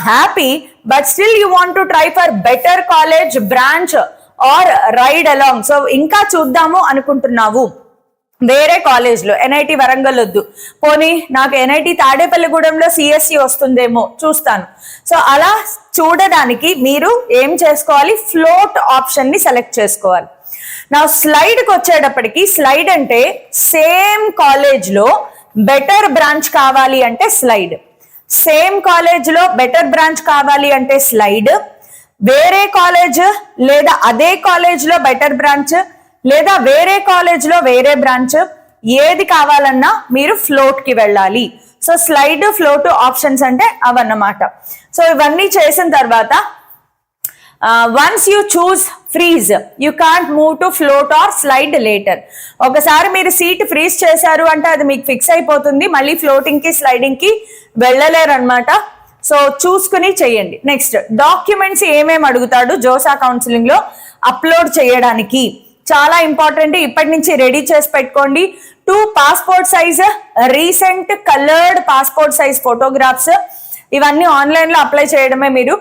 [SPEAKER 1] happy, but still you want to try for better college branch or ride along. So ఇంకా చూద్దాము అనుకుంటున్నావు వేరే కాలేజ్ లో, ఎన్ఐటి వరంగల్ వద్దు, పోనీ నాకు ఎన్ఐటి తాడేపల్లిగూడెంలో సిఎస్సి వస్తుందేమో చూస్తాను. సో అలా చూడడానికి మీరు ఏం చేసుకోవాలి, ఫ్లోట్ ఆప్షన్ ని సెలెక్ట్ చేసుకోవాలి. నా స్లైడ్ కి వచ్చేటప్పటికి, స్లైడ్ అంటే సేమ్ కాలేజ్ లో బెటర్ బ్రాంచ్ కావాలి అంటే స్లైడ్, సేమ్ కాలేజ్ లో బెటర్ బ్రాంచ్ కావాలి అంటే స్లైడ్, వేరే కాలేజ్ లేదా అదే కాలేజ్ లో బెటర్ బ్రాంచ్ లేదా వేరే కాలేజ్ లో వేరే బ్రాంచ్, ఏది కావాలన్నా మీరు ఫ్లోట్ కి వెళ్ళాలి. సో స్లైడ్ ఫ్లోట్ ఆప్షన్స్ అంటే అవన్నమాట. సో ఇవన్నీ చేసిన తర్వాత once you choose freeze, you can't move to float or slide later. ఒకసారి మీరు సీట్ ఫ్రీజ్ చేశారు అంటే అది మీకు ఫిక్స్ అయిపోతుంది, మళ్ళీ ఫ్లోటింగ్ కి స్లైడింగ్ కి వెళ్ళలేరు అనమాట. సో చూసుకుని చెయ్యండి. నెక్స్ట్ డాక్యుమెంట్స్ ఏమేమి అడుగుతాడు జోసా కౌన్సిలింగ్ లో అప్లోడ్ చేయడానికి, చాలా ఇంపార్టెంట్, ఇప్పటి నుంచి రెడీ చేసి పెట్టుకోండి. 2 passport size recent coloured passport size photographs, ఇవన్నీ ఆన్లైన్ లో అప్లై చేయడమే. మీరు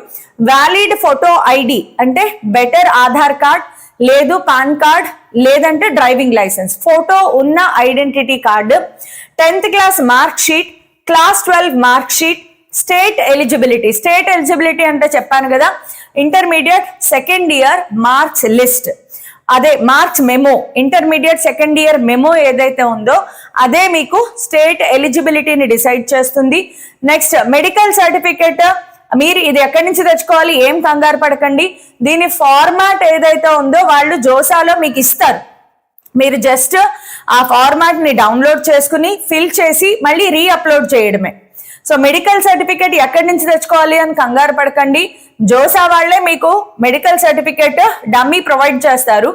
[SPEAKER 1] వ్యాలిడ్ ఫోటో ఐడి అంటే బెటర్ ఆధార్ కార్డ్, లేదు పాన్ కార్డ్, లేదంటే డ్రైవింగ్ లైసెన్స్, ఫోటో ఉన్న identity card, 10th class mark sheet, class 12 mark sheet, state eligibility. State eligibility అంటే చెప్పాను కదా, intermediate second year marks list, అదే marks memo, intermediate second year memo ఏదైతే ఉందో అదే మీకు స్టేట్ ఎలిజిబిలిటీని డిసైడ్ చేస్తుంది. నెక్స్ట్ మెడికల్ సర్టిఫికేట్, మీరు ఇది ఎక్కడి నుంచి తెచ్చుకోవాలి, ఏం కంగారు పడకండి, దీని ఫార్మాట్ ఏదైతే ఉందో వాళ్ళు జోసాలో మీకు ఇస్తారు, మీరు జస్ట్ ఆ ఫార్మాట్ ని డౌన్లోడ్ చేసుకుని ఫిల్ చేసి మళ్ళీ రీఅప్లోడ్ చేయడమే. సో మెడికల్ సర్టిఫికేట్ ఎక్కడి నుంచి తెచ్చుకోవాలి అని కంగారు పడకండి, జోసా వాళ్లే మీకు మెడికల్ సర్టిఫికేట్ డమ్మీ ప్రొవైడ్ చేస్తారు,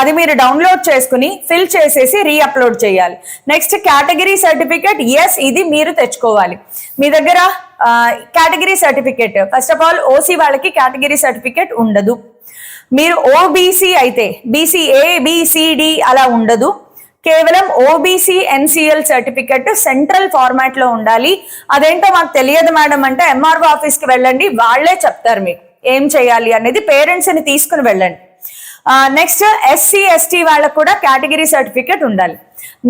[SPEAKER 1] అది మీరు డౌన్లోడ్ చేసుకుని ఫిల్ చేసేసి రీఅప్లోడ్ చేయాలి. నెక్స్ట్ కేటగిరీ సర్టిఫికేట్, ఎస్ ఇది మీరు తెచ్చుకోవాలి. మీ దగ్గర category certificate, first of all OC వాళ్ళకి కేటగిరీ సర్టిఫికేట్ ఉండదు, మీరు ఓబీసీ అయితే బీసీ ఏబిసిడి అలా ఉండదు, కేవలం OBC NCL certificate central format లో ఉండాలి. అదేంటో మాకు తెలియదు మేడం అంటే ఎంఆర్ఓ ఆఫీస్ కి వెళ్ళండి, వాళ్లే చెప్తారు మీకు ఏం చేయాలి అనేది, పేరెంట్స్ ని తీసుకుని వెళ్ళండి. నెక్స్ట్ ఎస్సీ ఎస్టీ వాళ్ళకు కూడా కేటగిరీ సర్టిఫికెట్ ఉండాలి.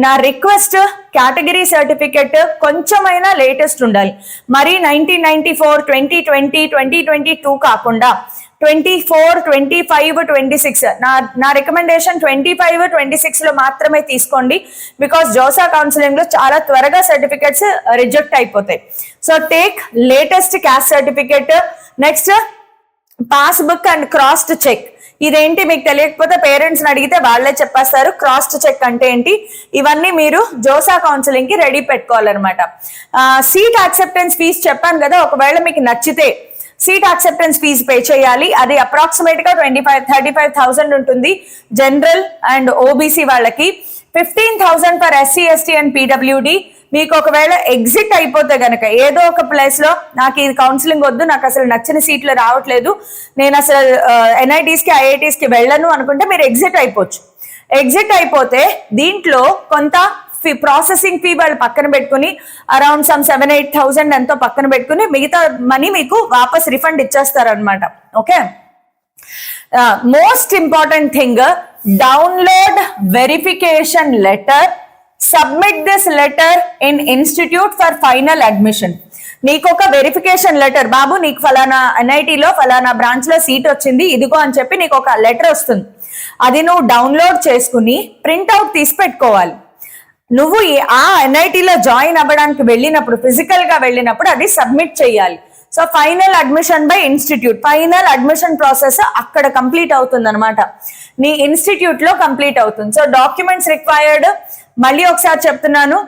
[SPEAKER 1] నా రిక్వెస్ట్, కేటగిరీ సర్టిఫికెట్ కొంచెమైనా లేటెస్ట్ ఉండాలి, మరి 1994, 2020, 2022 కాకుండా 24, 25, 26. నా రికమెండేషన్ 25, 26 లో మాత్రమే తీసుకోండి, బికాస్ జోసా కౌన్సిలింగ్ లో చాలా త్వరగా సర్టిఫికెట్స్ రిజెక్ట్ అయిపోతాయి. So take latest caste certificate. Next passbook and cross check, ఇదేంటి మీకు తెలియకపోతే పేరెంట్స్ ని అడిగితే వాళ్ళే చెప్పేస్తారు క్రాస్ చెక్ అంటే ఏంటి. ఇవన్నీ మీరు జోసా కౌన్సిలింగ్ కి రెడీ పెట్టుకోవాలన్నమాట. సీట్ యాక్సెప్టెన్స్ ఫీజ్ చెప్పాను కదా, ఒకవేళ మీకు నచ్చితే సీట్ యాక్సెప్టెన్స్ ఫీజు పే చేయాలి. అది అప్రాక్సిమేట్ గా 35,000 ఉంటుంది జనరల్ అండ్ ఓబీసీ వాళ్ళకి, 15,000 for SC ST and PWD, మీకు ఒకవేళ ఎగ్జిట్ అయిపోతే గనక ఏదో ఒక ప్లేస్ లో నాకు ఇది కౌన్సిలింగ్ వద్దు, నాకు అసలు నచ్చిన సీట్లు రావట్లేదు, నేను అసలు NITs కి IITs కి వెళ్ళను అనుకుంటే మీరు ఎగ్జిట్ అయిపోవచ్చు. ఎగ్జిట్ అయిపోతే దీంట్లో కొంత ప్రాసెసింగ్ ఫీ వాళ్ళు పక్కన పెట్టుకుని అరౌండ్ సమ్ 7-8,000 ఎంతో పక్కన పెట్టుకుని మిగతా మనీ మీకు వాపస్ రిఫండ్ ఇచ్చేస్తారు అనమాట. Okay, most important thing, download verification letter, submit this letter in institute for final admission. నీకు ఒక వెరిఫికేషన్ లెటర్, బాబు నీకు ఫలానా NIT లో ఫలానా బ్రాంచ్ లో సీట్ వచ్చింది ఇదిగో అని చెప్పి నీకు ఒక లెటర్ వస్తుంది. అది నువ్వు డౌన్లోడ్ చేసుకుని ప్రింట్అవుట్ తీసి పెట్టుకోవాలి. నువ్వు ఆ NIT లో జాయిన్ అవ్వడానికి వెళ్ళినప్పుడు, ఫిజికల్ గా వెళ్ళినప్పుడు అది సబ్మిట్ చేయాలి. So final admission by institute, final admission process అక్కడ కంప్లీట్ అవుతుంది అనమాట, నీ ఇన్స్టిట్యూట్ లో కంప్లీట్ అవుతుంది. సో డాక్యుమెంట్స్ రిక్వైర్డ్, మళ్ళీ ఒకసారి చెప్తున్నాను,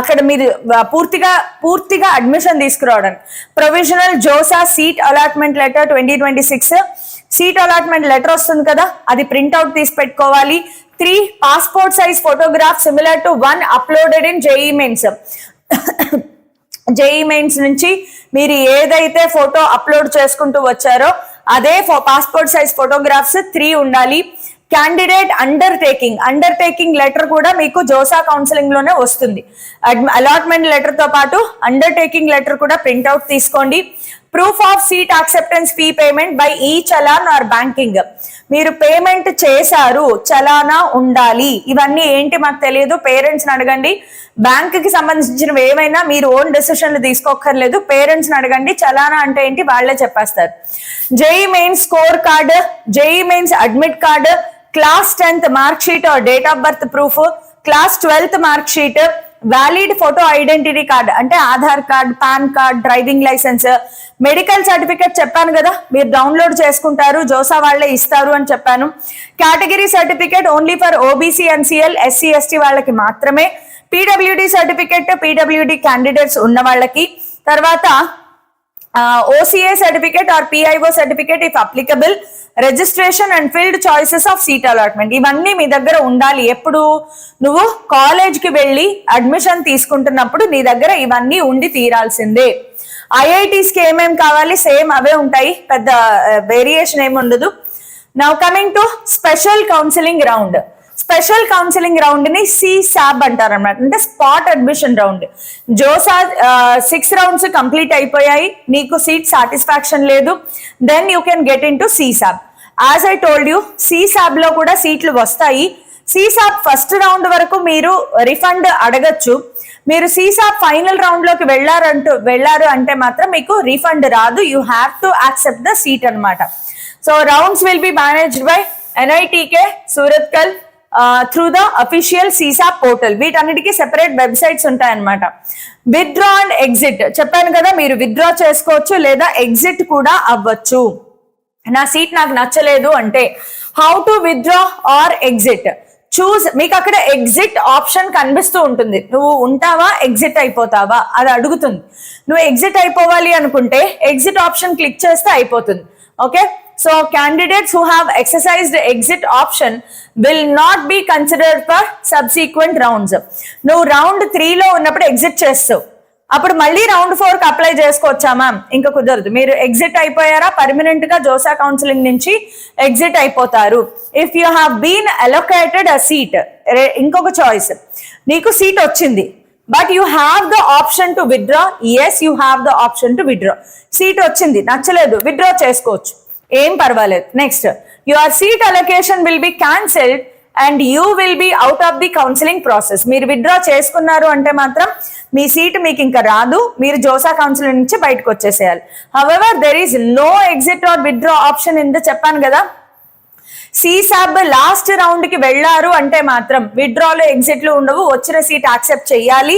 [SPEAKER 1] అక్కడ మీరు పూర్తిగా అడ్మిషన్ తీసుకురావడానికి provisional JoSAA seat allotment letter 2026, seat allotment letter వస్తుంది కదా, అది ప్రింట్అవుట్ తీసి పెట్టుకోవాలి. 3 passport size photograph similar to 1 uploaded in JEE Mains. JEE Mains నుంచి మీరు ఏదైతే ఫోటో అప్లోడ్ చేసుకుంటూ వచ్చారో అదే పాస్పోర్ట్ సైజ్ ఫోటోగ్రాఫ్స్ 3 ఉండాలి. క్యాండిడేట్ అండర్టేకింగ్ లెటర్ కూడా మీకు జోసా కౌన్సిలింగ్ లోనే వస్తుంది. అలాట్మెంట్ లెటర్ తో పాటు అండర్టేకింగ్ లెటర్ కూడా ప్రింట్అవుట్ తీసుకోండి. Proof of seat acceptance fee payment by ఈ చలాన్ ఆర్ బ్యాంకింగ్, మీరు పేమెంట్ చేశారు, చలానా ఉండాలి. ఇవన్నీ ఏంటి మాకు తెలియదు, పేరెంట్స్ని అడగండి. బ్యాంక్ కి సంబంధించినవి ఏమైనా మీరు ఓన్ డెసిషన్లు తీసుకోక్కర్లేదు, పేరెంట్స్ని అడగండి. చలానా అంటే ఏంటి వాళ్ళే చెప్పేస్తారు. JEE Mains score card, JEE Mains admit card, class 10th mark sheet or date of birth proof, class 12th mark sheet, valid photo identity card అంటే Aadhaar card, PAN card, driving licence, medical certificate చెప్పాను కదా మీరు download చేసుకుంటారు, JoSAA వాళ్ళే ఇస్తారు అని చెప్పాను. Category certificate only for OBC NCL SC ST వాళ్ళకి మాత్రమే. PWD సర్టిఫికేట్ PWD క్యాండిడేట్స్ ఉన్న వాళ్ళకి. తర్వాత OCA certificate or PIO certificate if applicable, registration and field choices of seat allotment, ఇవన్నీ మీ దగ్గర ఉండాలి. ఎప్పుడు నువ్వు కాలేజ్ కి వెళ్ళి అడ్మిషన్ తీసుకుంటున్నప్పుడు నీ దగ్గర ఇవన్నీ ఉండి తీరాల్సిందే. IITs కి ఏమేమి కావాలి సేమ్ అవే ఉంటాయి, పెద్ద వేరియేషన్ ఏమి ఉండదు. Now coming to special counselling round. Special counselling round ని CSAB అంటారు అనమాట, అంటే spot admission round. JoSAA 6 rounds complete అయిపోయాయి, నీకు సీట్ సాటిస్ఫాక్షన్ లేదు, then you can get in to CSAB. As I told you, CSAB లో కూడా సీట్లు వస్తాయి. CSAB ఫస్ట్ రౌండ్ వరకు మీరు రిఫండ్ అడగచ్చు. మీరు CSAB ఫైనల్ రౌండ్ లోకి వెళ్ళారు అంటే మాత్రం మీకు రిఫండ్ రాదు, you have to accept the seat అనమాట. So rounds will be managed by NITK Surathkal through the official CSAB portal. వీటన్నిటికీ సెపరేట్ వెబ్సైట్స్ ఉంటాయన్నమాట. విత్డ్రా అండ్ ఎగ్జిట్ చెప్పాను కదా, మీరు విత్డ్రా చేసుకోవచ్చు లేదా ఎగ్జిట్ కూడా అవ్వచ్చు. నా సీట్ నాకు నచ్చలేదు అంటే how to withdraw or exit చూస్. మీకు అక్కడ ఎగ్జిట్ ఆప్షన్ కనిపిస్తూ ఉంటుంది, నువ్వు ఉంటావా ఎగ్జిట్ అయిపోతావా అది అడుగుతుంది. నువ్వు ఎగ్జిట్ అయిపోవాలి అనుకుంటే ఎగ్జిట్ ఆప్షన్ క్లిక్ చేస్తే అయిపోతుంది. Okay, so candidates who have exercised exit option will not be considered for subsequent rounds. నువ్వు round 3 లో ఉన్నప్పుడు ఎగ్జిట్ చేస్తావు, అప్పుడు మళ్ళీ round 4 కి అప్లై చేసుకోవచ్చా మ్యామ్? ఇంకా కుదరదు. మీరు ఎగ్జిట్ అయిపోయారా, పర్మనెంట్ గా జోసా కౌన్సిలింగ్ నుంచి ఎగ్జిట్ అయిపోతారు. If you have been allocated a seat, ఇంకొక చాయిస్, నీకు సీట్ వచ్చింది but you have the option to withdraw. Yes, you have the option to withdraw. Seat వచ్చింది, నచ్చలేదు, విత్డ్రా చేసుకోవచ్చు, ఏం పర్వాలేదు. Next, your seat allocation will be cancelled and you will be out of the counselling process. మీరు withdraw చేసుకున్నారు అంటే మాత్రం మీ seat మీకు ఇంకా రాదు, మీరు జోసా కౌన్సిలింగ్ నుంచి బయటకు వచ్చేసేయాలి. However there is no exit or withdraw option in the చెప్పాను కదా. CSAB లాస్ట్ రౌండ్ కి వెళ్ళారు అంటే మాత్రం విత్డ్రాలు ఎగ్జిట్లు ఉండవు, వచ్చిన సీట్ యాక్సెప్ట్ చేయాలి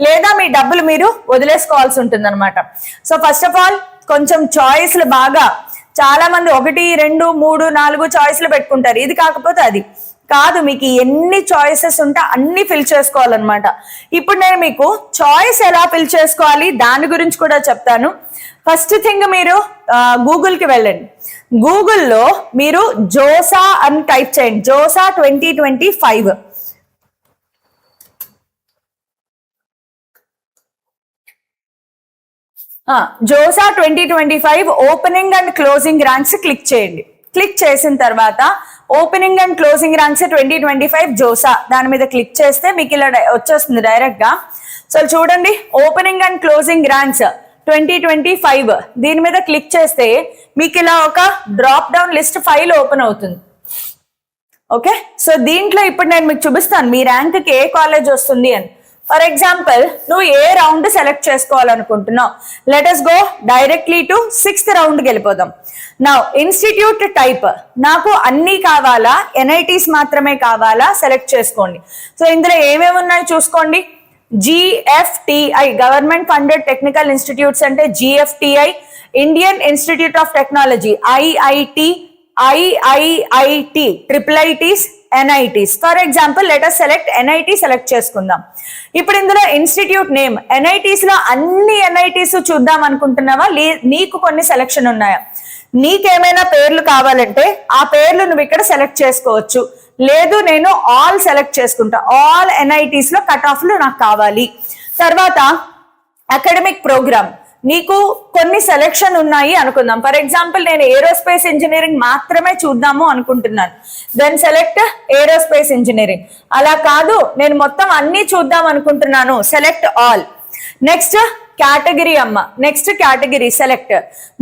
[SPEAKER 1] లేదా మీ డబ్బులు మీరు వదిలేసుకోవాల్సి ఉంటుంది అనమాట. సో ఫస్ట్ ఆఫ్ ఆల్ కొంచెం చాయిస్లు బాగా, చాలా మంది 1, 2, 3, 4 చాయిస్లు పెట్టుకుంటారు, ఇది కాకపోతే అది కాదు, మీకు ఎన్ని చాయిసెస్ ఉంటే అన్ని ఫిల్ చేసుకోవాలన్నమాట. ఇప్పుడు నేను మీకు చాయిస్ ఎలా ఫిల్ చేసుకోవాలి దాని గురించి కూడా చెప్తాను. ఫస్ట్ థింగ్, మీరు గూగుల్కి వెళ్ళండి. గూగుల్లో మీరు జోసా అని టైప్ చేయండి, JoSAA 2025. JoSAA 2025 opening and closing ranks click చేయండి. క్లిక్ చేసిన తర్వాత opening and closing ranks 2025 JoSAA దాని మీద క్లిక్ చేస్తే మీకు ఇలా వచ్చేస్తుంది డైరెక్ట్ గా. సో చూడండి, ఓపెనింగ్ అండ్ క్లోజింగ్ ర్యాంక్స్ 2025 దీని మీద క్లిక్ చేస్తే మీకు ఇలా ఒక drop down list file open అవుతుంది. ఓకే, సో దీంట్లో ఇప్పుడు నేను మీకు చూపిస్తాను మీ ర్యాంక్ కి ఏ కాలేజ్ వస్తుంది అని. ఫర్ ఎగ్జాంపుల్, నువ్వు ఏ రౌండ్ సెలెక్ట్ చేసుకోవాలనుకుంటున్నావు, let us go directly to 6th రౌండ్కి వెళ్ళిపోదాం. నా ఇన్స్టిట్యూట్ టైప్ నాకు అన్ని కావాలా, ఎన్ఐటీస్ మాత్రమే కావాలా, సెలెక్ట్ చేసుకోండి. సో ఇందులో ఏమేమి ఉన్నాయో చూసుకోండి. GFTI government funded technical institutes అంటే GFTI, Indian institute of technology IIT, IIIT, IIITs, NITs. For example let us select NIT select చేసుకుందాం. ఇప్పుడు ఇందులో ఇన్స్టిట్యూట్ నేమ్ NITs లో అన్ని NITs చూద్దాం అనుకుంటున్నావా, నీకు కొన్ని సెలెక్షన్ ఉన్నాయా? నీకేమైనా పేర్లు కావాలంటే ఆ పేర్లు నువ్వు ఇక్కడ సెలెక్ట్ చేసుకోవచ్చు. లేదు నేను ఆల్ సెలెక్ట్ చేసుకుంటా, ఆల్ NITs లో కట్ ఆఫ్లు నాకు కావాలి. తర్వాత అకాడమిక్ ప్రోగ్రామ్, నీకు కొన్ని సెలెక్షన్ ఉన్నాయి అనుకుందాం. ఫర్ ఎగ్జాంపుల్ నేను ఏరోస్పేస్ ఇంజనీరింగ్ మాత్రమే చూద్దాము అనుకుంటున్నాను, దెన్ సెలెక్ట్ ఏరోస్పేస్ ఇంజనీరింగ్. అలా కాదు, నేను మొత్తం అన్ని చూద్దాం అనుకుంటున్నాను, సెలెక్ట్ ఆల్. నెక్స్ట్ కేటగిరీ అమ్మ, నెక్స్ట్ కేటగిరీ సెలెక్ట్.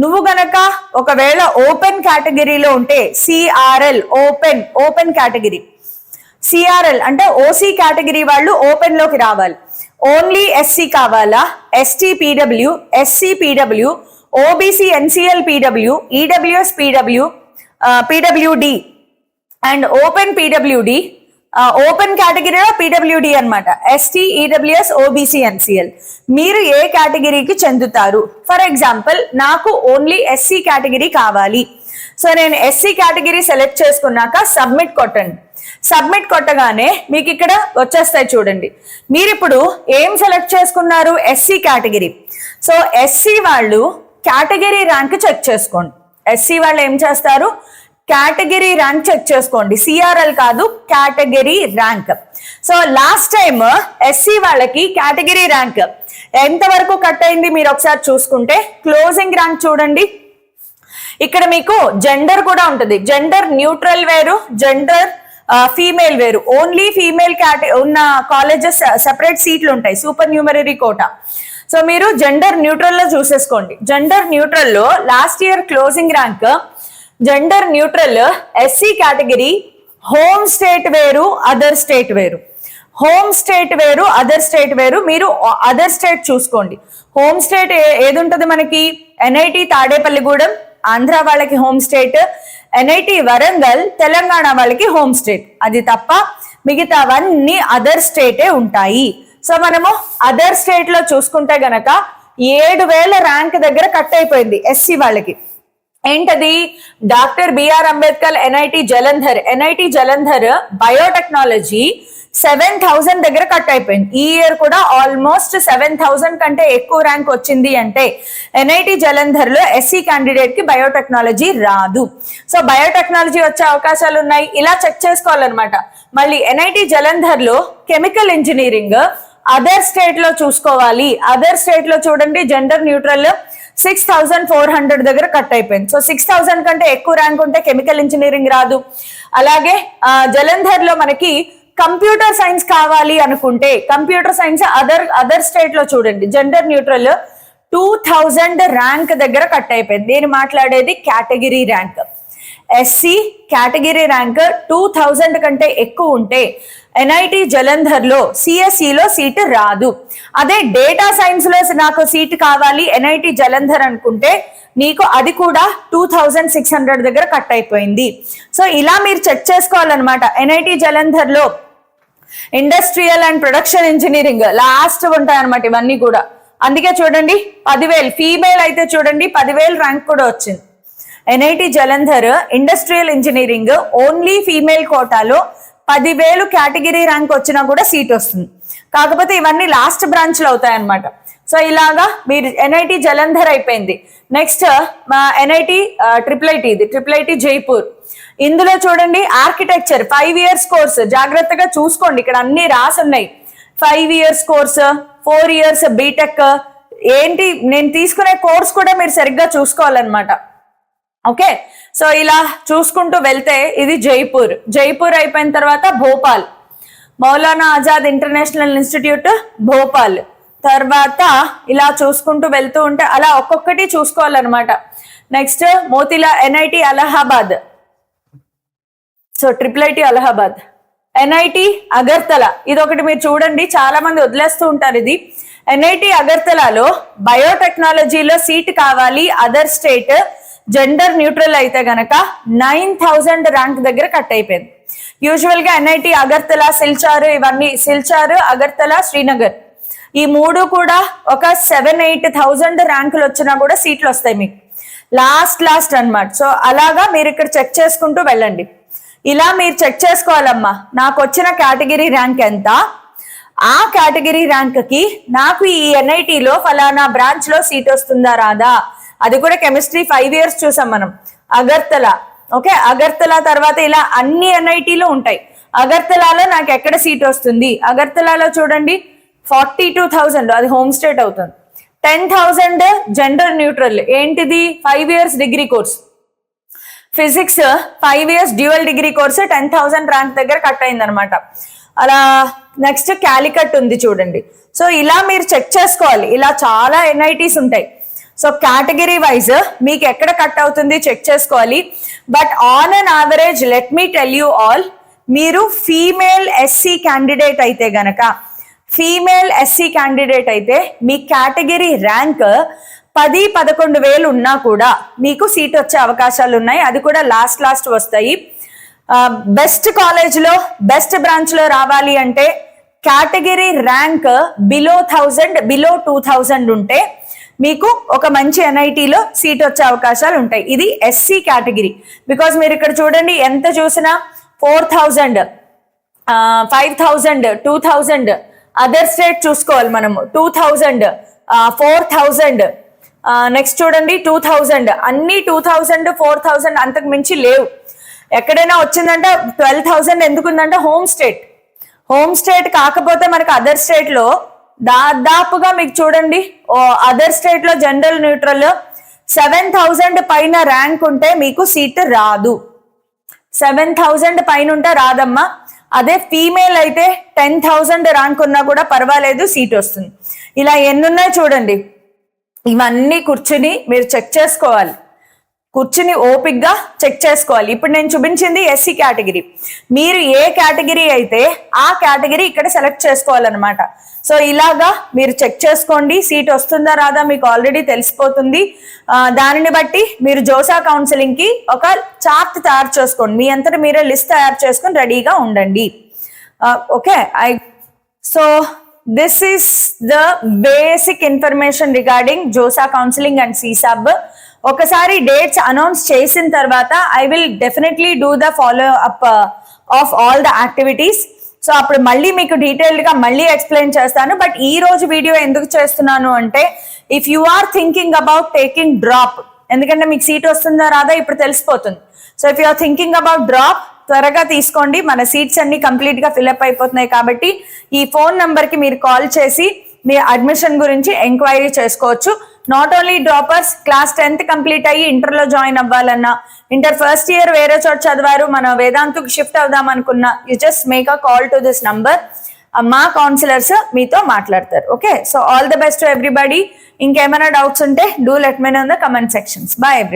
[SPEAKER 1] నువ్వు గనక ఒకవేళ ఓపెన్ కేటగిరీలో ఉంటే CRL ఓపెన్ కేటగిరీ. CRL అంటే OC కేటగిరీ వాళ్ళు ఓపెన్ లోకి రావాలి. ఓన్లీ SC కావాలా, ST PW, SC PW, OBC NCL PW, EWS PW, PWD and open PWD. Open కేటగిరీలో PWD అన్నమాట. ST, EWS, OBC, NCL. మీరు ఏ కేటగిరీకి చెందుతారు? ఫర్ ఎగ్జాంపుల్ నాకు ఓన్లీ SC కేటగిరీ కావాలి. సో నేను SC కేటగిరీ సెలెక్ట్ చేసుకున్నాక సబ్మిట్ కొట్టండి. సబ్మిట్ కొట్టగానే మీకు ఇక్కడ వచ్చేస్తాయి చూడండి. మీరు ఇప్పుడు ఏం సెలెక్ట్ చేసుకున్నారు? SC category. సో SC వాళ్ళు కేటగిరీ ర్యాంక్ చెక్ చేసుకోండి. SC వాళ్ళు ఏం చేస్తారు? కేటగిరీ ర్యాంక్ చెక్ చేసుకోండి. CRL కాదు, category rank. So last time SC వాళ్ళకి కేటగిరీ ర్యాంక్ ఎంత వరకు కట్ అయింది మీరు ఒకసారి చూసుకుంటే, క్లోజింగ్ ర్యాంక్ చూడండి. ఇక్కడ మీకు జెండర్ కూడా ఉంటుంది. జెండర్ న్యూట్రల్ వేరు, జెండర్ ఫీమేల్ వేరు. ఓన్లీ ఫీమేల్ ఉన్న కాలేజెస్ సెపరేట్ సీట్లు ఉంటాయి, సూపర్ న్యూమరీ కోటా. సో మీరు జెండర్ న్యూట్రల్ లో చూసేసుకోండి. జెండర్ న్యూట్రల్ లో last year closing rank gender neutral SC category home state వేరు, అదర్ స్టేట్ వేరు. హోమ్ స్టేట్ వేరు, అదర్ స్టేట్ వేరు. మీరు అదర్ స్టేట్ చూసుకోండి. హోమ్ స్టేట్ ఏది ఉంటుంది మనకి? NIT తాడేపల్లిగూడెం ఆంధ్ర వాళ్ళకి home state, NIT Warangal Telangana వాళ్ళకి హోమ్ స్టేట్. అది తప్ప మిగతావన్నీ అదర్ స్టేటే ఉంటాయి. సో మనము అదర్ స్టేట్ లో చూసుకుంటే గనక 7,000 ర్యాంక్ దగ్గర కట్ అయిపోయింది SC వాళ్ళకి. ఏంటది? Doctor BR Ambedkar NIT Jalandhar biotechnology 7,000 దగ్గర కట్ అయిపోయింది. ఈ ఇయర్ కూడా ఆల్మోస్ట్ 7,000 కంటే ఎక్కువ ర్యాంక్ వచ్చింది అంటే NIT జలంధర్ లో SC క్యాండిడేట్ కి బయోటెక్నాలజీ రాదు. సో బయోటెక్నాలజీ వచ్చే అవకాశాలు ఉన్నాయి. ఇలా చెక్ చేసుకోవాలన్నమాట. మళ్ళీ NIT జలంధర్ లో కెమికల్ ఇంజనీరింగ్ అదర్ స్టేట్ లో చూసుకోవాలి. అదర్ స్టేట్ లో చూడండి, జెండర్ న్యూట్రల్ 6,400 దగ్గర కట్ అయిపోయింది. సో 6,000 కంటే ఎక్కువ ర్యాంక్ ఉంటే కెమికల్ ఇంజనీరింగ్ రాదు. జలంధర్ లో మనకి కంప్యూటర్ సైన్స్ కావాలి అనుకుంటే కంప్యూటర్ సైన్స్ అదర్ స్టేట్ లో చూడండి, జెండర్ న్యూట్రల్ 2,000 ర్యాంక్ దగ్గర కట్ అయిపోయింది. నేను మాట్లాడేది category rank. SC category rank 2,000 కంటే ఎక్కువ ఉంటే NIT జలంధర్ లో CSE లో సీటు రాదు. అదే డేటా సైన్స్ లో నాకు సీట్ కావాలి NIT జలంధర్ అనుకుంటే నీకు అది కూడా 2,600 దగ్గర కట్ అయిపోయింది. సో ఇలా మీరు చెక్ చేసుకోవాలన్నమాట. NIT జలంధర్ లో industrial and production engineering last ఉంటాయి అనమాట ఇవన్నీ కూడా. అందుకే చూడండి 10,000 ఫీమేల్ అయితే చూడండి 10,000 ర్యాంక్ కూడా వచ్చింది. NIT Jalandhar industrial engineering only female కోటాలో 10,000 కేటగిరీ ర్యాంక్ వచ్చినా కూడా సీట్ వస్తుంది. కాకపోతే ఇవన్నీ లాస్ట్ బ్రాంచ్ లో అవుతాయి అనమాట. సో ఇలాగా మీరు NIT జలంధర్ అయిపోయింది. Next NIT triple IT Jaipur. ఇందులో చూడండి ఆర్కిటెక్చర్ 5 years కోర్స్. జాగ్రత్తగా చూసుకోండి, ఇక్కడ అన్ని రాసి ఉన్నాయి. 5 years కోర్స్, 4 years బీటెక్, ఏంటి నేను తీసుకునే కోర్స్ కూడా మీరు సరిగ్గా చూసుకోవాలన్నమాట. ఓకే, సో ఇలా చూసుకుంటూ వెళ్తే ఇది జైపూర్ అయిపోయిన తర్వాత భోపాల్, మౌలానా ఆజాద్ ఇంటర్నేషనల్ ఇన్స్టిట్యూట్ భోపాల్, తర్వాత ఇలా చూసుకుంటూ వెళ్తూ ఉంటే అలా ఒక్కొక్కటి చూసుకోవాలన్నమాట. Next Motilal NIT Allahabad, so IIIT Allahabad, NIT Agartala, ఇది ఒకటి మీరు చూడండి, చాలా మంది వదిలేస్తూ ఉంటారు ఇది. NIT అగర్తలలో బయోటెక్నాలజీలో సీట్ కావాలి, అదర్ స్టేట్, జెండర్ న్యూట్రల్ అయితే గనక 9000 ర్యాంక్ దగ్గర కట్ అయిపోయింది. యూజువల్ గా NIT అగర్తల, సిల్చార్, ఇవన్నీ సిల్చార్, అగర్తల, శ్రీనగర్, ఈ మూడు కూడా ఒక 7-8,000 ర్యాంకులు వచ్చినా కూడా సీట్లు వస్తాయి మీకు లాస్ట్ అన్నమాట. సో అలాగా మీరు ఇక్కడ చెక్ చేసుకుంటూ వెళ్ళండి. ఇలా మీరు చెక్ చేసుకోవాలమ్మా, నాకు వచ్చిన కేటగిరీ ర్యాంక్ ఎంత, ఆ కేటగిరీ ర్యాంక్ కి నాకు ఈ NITలో ఫలానా బ్రాంచ్ లో సీట్ వస్తుందా రాదా, అది కూడా కెమిస్ట్రీ 5 years చూసాం మనం. అగర్తల, ఓకే, అగర్తల తర్వాత ఇలా అన్ని NITలో ఉంటాయి. అగర్తలలో నాకు ఎక్కడ సీట్ వస్తుంది, అగర్తలలో చూడండి 42,000 అది హోమ్ స్టేట్ అవుతుంది. 10,000 జెండర్ న్యూట్రల్, ఏంటిది 5 years degree course, physics 5 years dual degree course 10,000 rank దగ్గర కట్ అయింది అనమాట. అలా నెక్స్ట్ క్యాలికట్ ఉంది చూడండి. సో ఇలా మీరు చెక్ చేసుకోవాలి, ఇలా చాలా NITs ఉంటాయి. సో కేటగిరీ వైజ్ మీకు ఎక్కడ కట్ అవుతుంది చెక్ చేసుకోవాలి. But on an average let me tell you all, మీరు ఫీమేల్ SC క్యాండిడేట్ అయితే గనక, ఫీమేల్ SC క్యాండిడేట్ అయితే మీ కేటగిరీ ర్యాంక్ 10-11 వేలు ఉన్నా కూడా మీకు సీట్ వచ్చే అవకాశాలు ఉన్నాయి. అది కూడా లాస్ట్ వస్తాయి. బెస్ట్ కాలేజ్లో బెస్ట్ బ్రాంచ్లో రావాలి అంటే కేటగిరీ ర్యాంక్ బిలో 1000, బిలో 2000 ఉంటే మీకు ఒక మంచి NITలో సీట్ వచ్చే అవకాశాలు ఉంటాయి. ఇది SC కేటగిరీ. బికాజ్ మీరు ఇక్కడ చూడండి, ఎంత చూసినా 4,000, 5,000, 2,000, అదర్ స్టేట్ చూసుకోవాలి మనము, 2,000, 4,000, నెక్స్ట్ చూడండి 2,000, అన్ని 2,000, 4,000 అంతకు మించి లేవు. ఎక్కడైనా వచ్చిందంటే 12,000 ఎందుకుందంటే హోమ్ స్టేట్ కాకపోతే మనకు అదర్ స్టేట్ లో దాదాపుగా మీకు చూడండి, అదర్ స్టేట్ లో జనరల్ న్యూట్రల్ 7,000 పైన ర్యాంక్ ఉంటే మీకు సీట్ రాదు. 7,000 పైన ఉంటే రాదమ్మా. అదే ఫీమేల్ అయితే 10,000 ర్యాంక్ ఉన్నా కూడా పర్వాలేదు, సీట్ వస్తుంది. ఇలా ఎన్నున్నాయి చూడండి, ఇవన్నీ కూర్చుని మీరు చెక్ చేసుకోవాలి, కూర్చుని ఓపిక్గా చెక్ చేసుకోవాలి. ఇప్పుడు నేను చూపించింది SC కేటగిరీ, మీరు ఏ కేటగిరీ అయితే ఆ కేటగిరీ ఇక్కడ సెలెక్ట్ చేసుకోవాలన్నమాట. సో ఇలాగా మీరు చెక్ చేసుకోండి, సీట్ వస్తుందా రాదా మీకు ఆల్రెడీ తెలిసిపోతుంది. దానిని బట్టి మీరు జోసా కౌన్సిలింగ్ కి ఒక చార్ట్ తయారు చేసుకోండి, మీ అంతటా మీరే లిస్ట్ తయారు చేసుకొని రెడీగా ఉండండి. Okay, so this is the basic information regarding JOSA counseling and CSAB. ఒకసారి డేట్స్ అనౌన్స్ చేసిన తర్వాత I will definitely do the follow up of all the activities. So అప్పుడు మళ్ళీ మీకు డీటెయిల్డ్ గా మళ్ళీ ఎక్స్ప్లెయిన్ చేస్తాను. బట్ ఈ రోజు వీడియో ఎందుకు చేస్తున్నాను అంటే, if you are thinking about taking drop, ఎందుకంటే మీకు సీట్ వస్తుందా రాదా ఇప్పుడు తెలిసిపోతుంది. So if you are thinking about drop, త్వరగా తీసుకోండి, మన సీట్స్ అన్ని కంప్లీట్ గా ఫిల్అప్ అయిపోతున్నాయి. కాబట్టి ఈ ఫోన్ నంబర్ కి మీరు కాల్ చేసి మీ అడ్మిషన్ గురించి ఎంక్వైరీ చేసుకోవచ్చు. Not only droppers, class 10th complete అయ్యి ఇంటర్లో జాయిన్ అవ్వాలన్నా, ఇంటర్ ఫస్ట్ ఇయర్ వేరే చోట చదివారు, మన వేదాంతకు షిఫ్ట్ అవుదాం అనుకున్నా, you just make a call to this number. మా కౌన్సిలర్స్ మీతో మాట్లాడతారు. Okay, so all the best to everybody. ఇంకేమైనా డౌట్స్ ఉంటే do let me know in the comment sections. Bye every